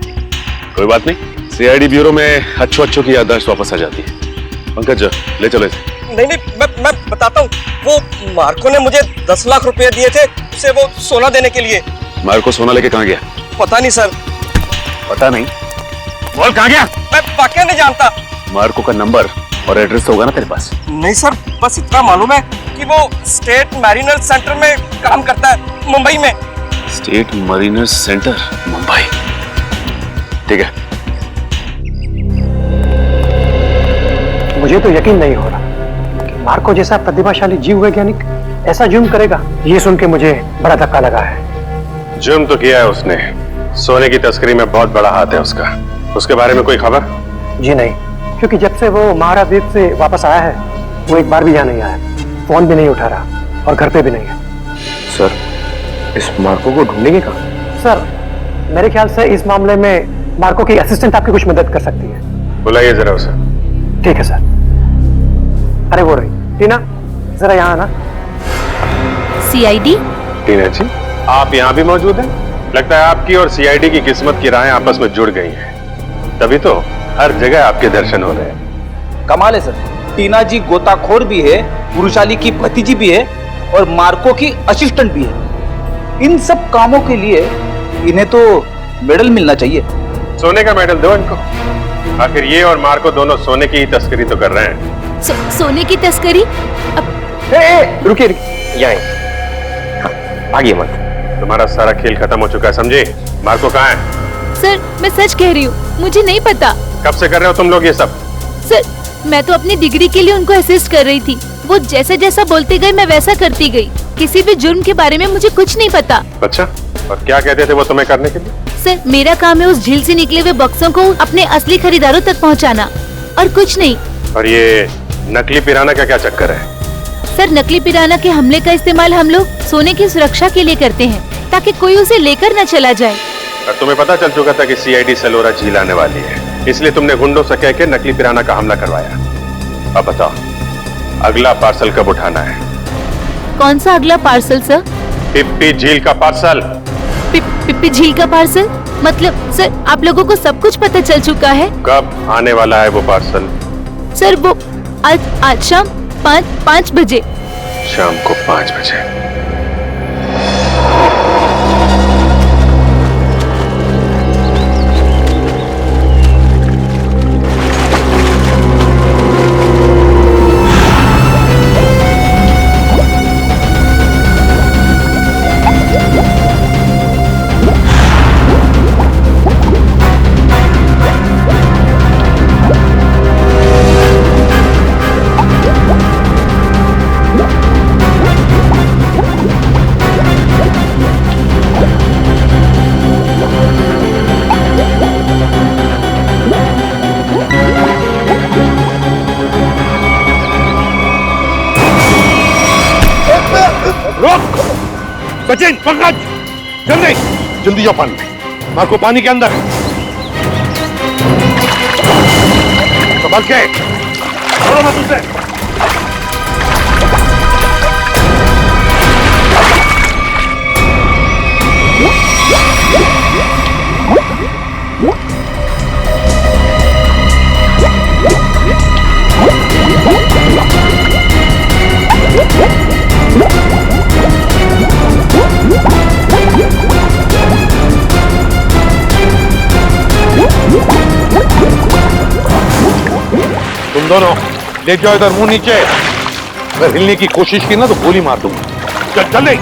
कोई बात नहीं, सीआईडी ब्यूरो में अच्छों की याददाश्त वापस आ जाती है। पंकज ले चलो इसे। नहीं नहीं, मैं बताता हूँ। वो मार्को ने मुझे 10 लाख रुपए दिए थे उसे वो सोना देने के लिए। मार्को सोना लेके कहाँ गया? पता नहीं सर। पता नहीं? बोल कहाँ गया? मैं वाकई नहीं जानता। मार्को का नंबर और एड्रेस तो होगा ना तेरे पास? नहीं सर, बस इतना मालूम है कि वो स्टेट मैरिनर सेंटर में काम करता है, मुंबई में। State mariner centre, Mumbai. ठीक है। मुझे तो यकीन नहीं हो रहा कि मार्को जैसा प्रतिभाशाली जीव वैज्ञानिक ऐसा जुर्म करेगा। ये सुन के मुझे बड़ा धक्का लगा है। जुर्म तो किया है उसने, सोने की तस्करी में बहुत बड़ा हाथ है उसका। उसके बारे में कोई खबर? जी नहीं, क्योंकि जब से वो महाद्वीप से वापस आया है वो एक बार भी यहाँ नहीं आया, फोन भी नहीं उठा रहा और घर पे भी नहीं है। सर, इस मार्को को ढूंढेंगे कहाँ? सर मेरे ख्याल से इस मामले में मार्को की असिस्टेंट आपकी कुछ मदद कर सकती है। बुलाइए जरा उसे। ठीक है सर। अरे वो रही टीना, जरा यहाँ आना। सीआईडी? टीना जी, आप यहाँ भी मौजूद हैं? लगता है आपकी और सीआईडी की किस्मत की राहें आपस में जुड़ गई हैं, तभी तो हर जगह आपके दर्शन हो रहे हैं। कमाल है सर, टीना जी गोताखोर भी है, पुरुषाली की भतीजी भी है और मार्को की असिस्टेंट भी है। इन सब कामों के लिए इन्हें तो मेडल मिलना चाहिए। सोने का मेडल दो इनको। आखिर ये और मार्को दोनों सोने की ही तस्करी तो कर रहे हैं। सोने की तस्करी? रुकिए यहाँ भागिए मत। तुम्हारा सारा खेल खत्म हो चुका है, समझे? मार्को कहाँ है? सर मैं सच कह रही हूँ, मुझे नहीं पता। कब से कर रहे हो तुम लोग ये सब? सर मैं तो अपनी डिग्री के लिए उनको असिस्ट कर रही थी, वो जैसा जैसा बोलते गए मैं वैसा करती गई। किसी भी जुर्म के बारे में मुझे कुछ नहीं पता। अच्छा, और क्या कहते थे वो तुम्हें करने के लिए? सर मेरा काम है उस झील से निकले हुए बक्सों को अपने असली खरीदारों तक पहुंचाना, और कुछ नहीं। और ये नकली पिराना का क्या चक्कर है? सर नकली पिराना के हमले का इस्तेमाल हम लोग सोने की सुरक्षा के लिए करते हैं, ताकि कोई उसे लेकर न चला जाए। और तुम्हें पता चल चुका था कि सीआईडी सलोरा झील आने वाली है, इसलिए तुमने गुंडों से कह के नकली पिराना का हमला करवाया। अब बताओ अगला पार्सल कब उठाना है? कौन सा अगला पार्सल सर? पिप्पी झील का पार्सल। पिप्पी झील का पार्सल? मतलब सर आप लोगों को सब कुछ पता चल चुका है? कब आने वाला है वो पार्सल? सर वो आज शाम 5 बजे। शाम को 5 बजे। सचिन पंकज जल्दी जल्दी जाओ पानी में। मार्को पानी के अंदर संभल के छोड़ो मत उसे। तुम दोनों ले जाओ इधर, मुंह नीचे। अगर हिलने की कोशिश की ना तो गोली मार दूंगा। चल जल्दी।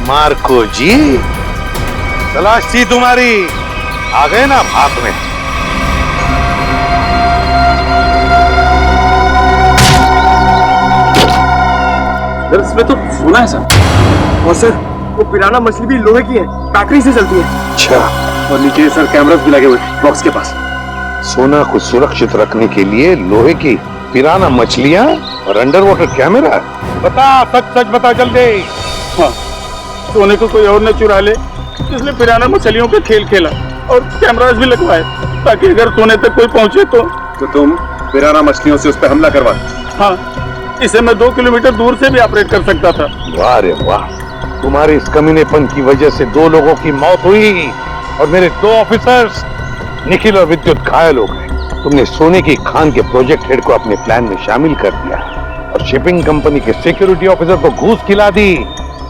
मार्को जी, तलाश थी तुम्हारी, आ गए ना भाग में। सर इसमें तो सोना है सर। और सर वो पिराना मछली भी लोहे की है, बैटरी से चलती है। अच्छा। और नीचे सर कैमरास भी लगे हुए बॉक्स के पास। सोना को सुरक्षित रखने के लिए लोहे की पिराना मछलियां और अंडर वाटर कैमरा। बता, सच सच बता जल्दी। हाँ, सोने को कोई और न चुरा ले, इसलिए पिराना मछलियों पे खेल खेला और कैमरास भी लगवाए ताकि अगर सोने तक कोई पहुंचे तो तुम पिराना मछलियों से उस पर हमला करवा। हाँ, इसे मैं 2 किलोमीटर दूर से भी ऑपरेट कर सकता था। वाह रे वाह, तुम्हारे इस कमीनेपन की वजह से 2 लोगों की मौत हुई और मेरे 2 ऑफिसर्स निखिल और विद्युत घायल हो गए। तुमने सोने की खान के प्रोजेक्ट हेड को अपने प्लान में शामिल कर दिया और शिपिंग कंपनी के सिक्योरिटी ऑफिसर को घूस खिला दी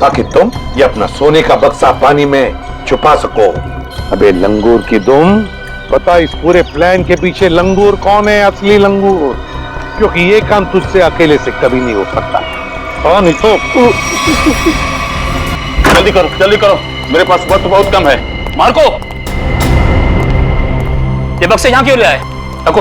ताकि तुम ये अपना सोने का बक्सा पानी में छुपा सको। अबे लंगूर की दुम, पता इस पूरे प्लान के पीछे लंगूर कौन है? असली लंगूर, क्योंकि ये काम तुझसे अकेले से कभी नहीं हो सकता। कौन ही तो? जल्दी करो, मेरे पास वक्त बहुत कम है। मार्को, ये बक्से यहाँ क्यों ले आए? रखो।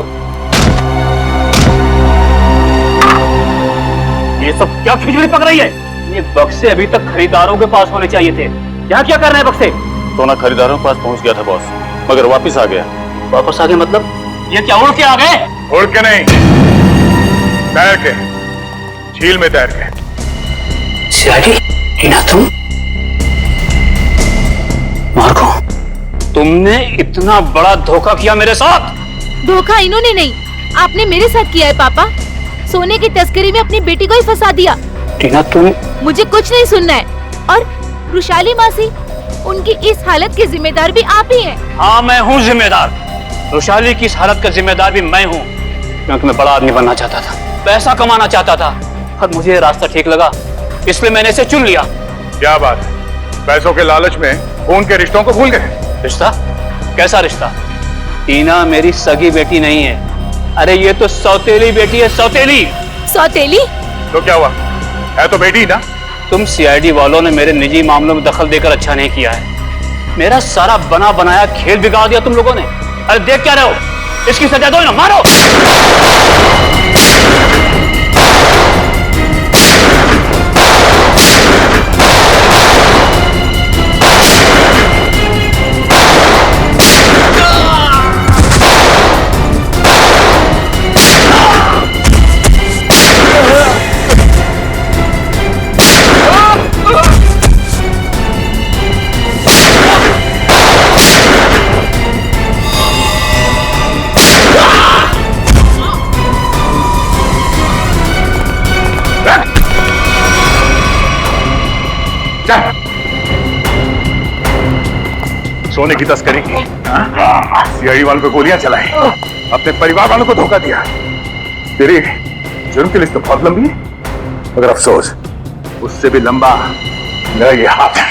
ये सब क्या खिचड़ी पक रही है? ये बक्से अभी तक खरीदारों के पास होने चाहिए थे। यहाँ क्या कर रहे हैं बक्से? सोना खरीदारों के पास पहुंच गया था बॉस, मगर वापस आ गया। वापस आ गए मतलब? ये क्या उड़ के आ गए? उड़ के नहीं, तैर के, झील में तैर के। सीआईडी, टीना तुम? मार्को, तुमने इतना बड़ा धोखा किया मेरे साथ। धोखा इन्होंने नहीं, आपने मेरे साथ किया है पापा। सोने की तस्करी में अपनी बेटी को ही फंसा दिया। टीना तुम? मुझे कुछ नहीं सुनना है। और रुशाली मासी, उनकी इस हालत के जिम्मेदार भी आप ही हैं। हाँ, मैं हूँ जिम्मेदार। रुशाली की इस हालत का जिम्मेदार भी मैं हूँ, क्योंकि मैं बड़ा आदमी बनना चाहता था, पैसा कमाना चाहता था और मुझे ये रास्ता ठीक लगा, इसलिए मैंने इसे चुन लिया। क्या बात है, पैसों के लालच में खून के रिश्तों को भूल गए? रिश्ता? कैसा रिश्ता? टीना मेरी सगी बेटी नहीं है। अरे ये तो सौतेली बेटी है, सौतेली। सौतेली? तो क्या हुआ, है तो बेटी ना। तुम सीआईडी वालों ने मेरे निजी मामलों में दखल देकर अच्छा नहीं किया है। मेरा सारा बना बनाया खेल बिगाड़ दिया तुम लोगों ने। अरे देख क्या रहे हो, इसकी सजा दो ना, मारो। चल। सोने की तस्करी की, सीआईडी वालों को गोलियां चलाई, अपने परिवार वालों को धोखा दिया। तेरी जुर्म की लिस्ट तो बहुत लंबी है, मगर अफसोस उससे भी लंबा मेरा ये हाथ है।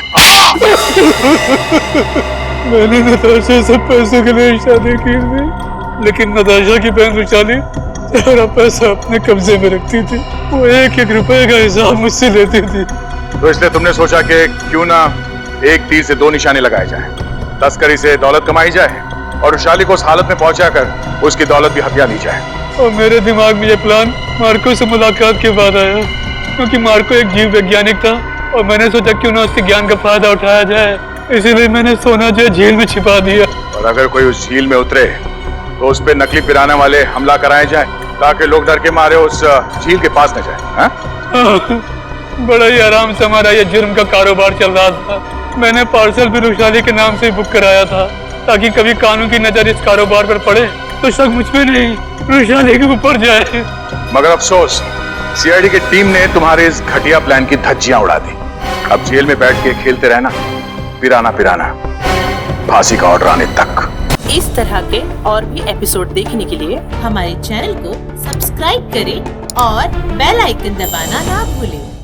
मैंने नताशा से पैसों के लिए शादी की थी, लेकिन नताशा की बहन रुशाली सारा पैसा अपने कब्जे में रखती थी। वो एक एक रुपए का हिसाब मुझसे लेती थी। तो इसलिए तुमने सोचा कि क्यों ना एक तीर से दो निशाने लगाए जाए, तस्करी से दौलत कमाई जाए और रुशाली को उस हालत में पहुंचाकर उसकी दौलत भी हथिया ली जाए। और मेरे दिमाग में ये प्लान मार्को से मुलाकात के बाद आया, क्योंकि मार्को एक जीव वैज्ञानिक था और मैंने सोचा क्यों ना उसके ज्ञान का फायदा उठाया जाए, इसीलिए मैंने सोना जो झील में छिपा दिया। और अगर कोई उस झील में उतरे तो उस पे नकली पिराना वाले हमला कराए जाए, ताकि लोग डर के मारे उस झील के पास न जाए। बड़ा ही आराम से हमारा ये जुर्म का कारोबार चल रहा था। मैंने पार्सल भी रुशाली के नाम से बुक कराया था, ताकि कभी कानून की नजर इस कारोबार पर पड़े तो शक मुझ पे नहीं रुशाली के ऊपर जाए। मगर अफसोस सीआईडी की टीम ने तुम्हारे इस घटिया प्लान की धज्जियां उड़ा दी। अब जेल में बैठ के खेलते रहना, पिराना पिराना, फांसी का ऑर्डर आने तक। इस तरह के और भी एपिसोड देखने के लिए हमारे चैनल को सब्सक्राइब करें और बेल आइकन दबाना ना भूलें।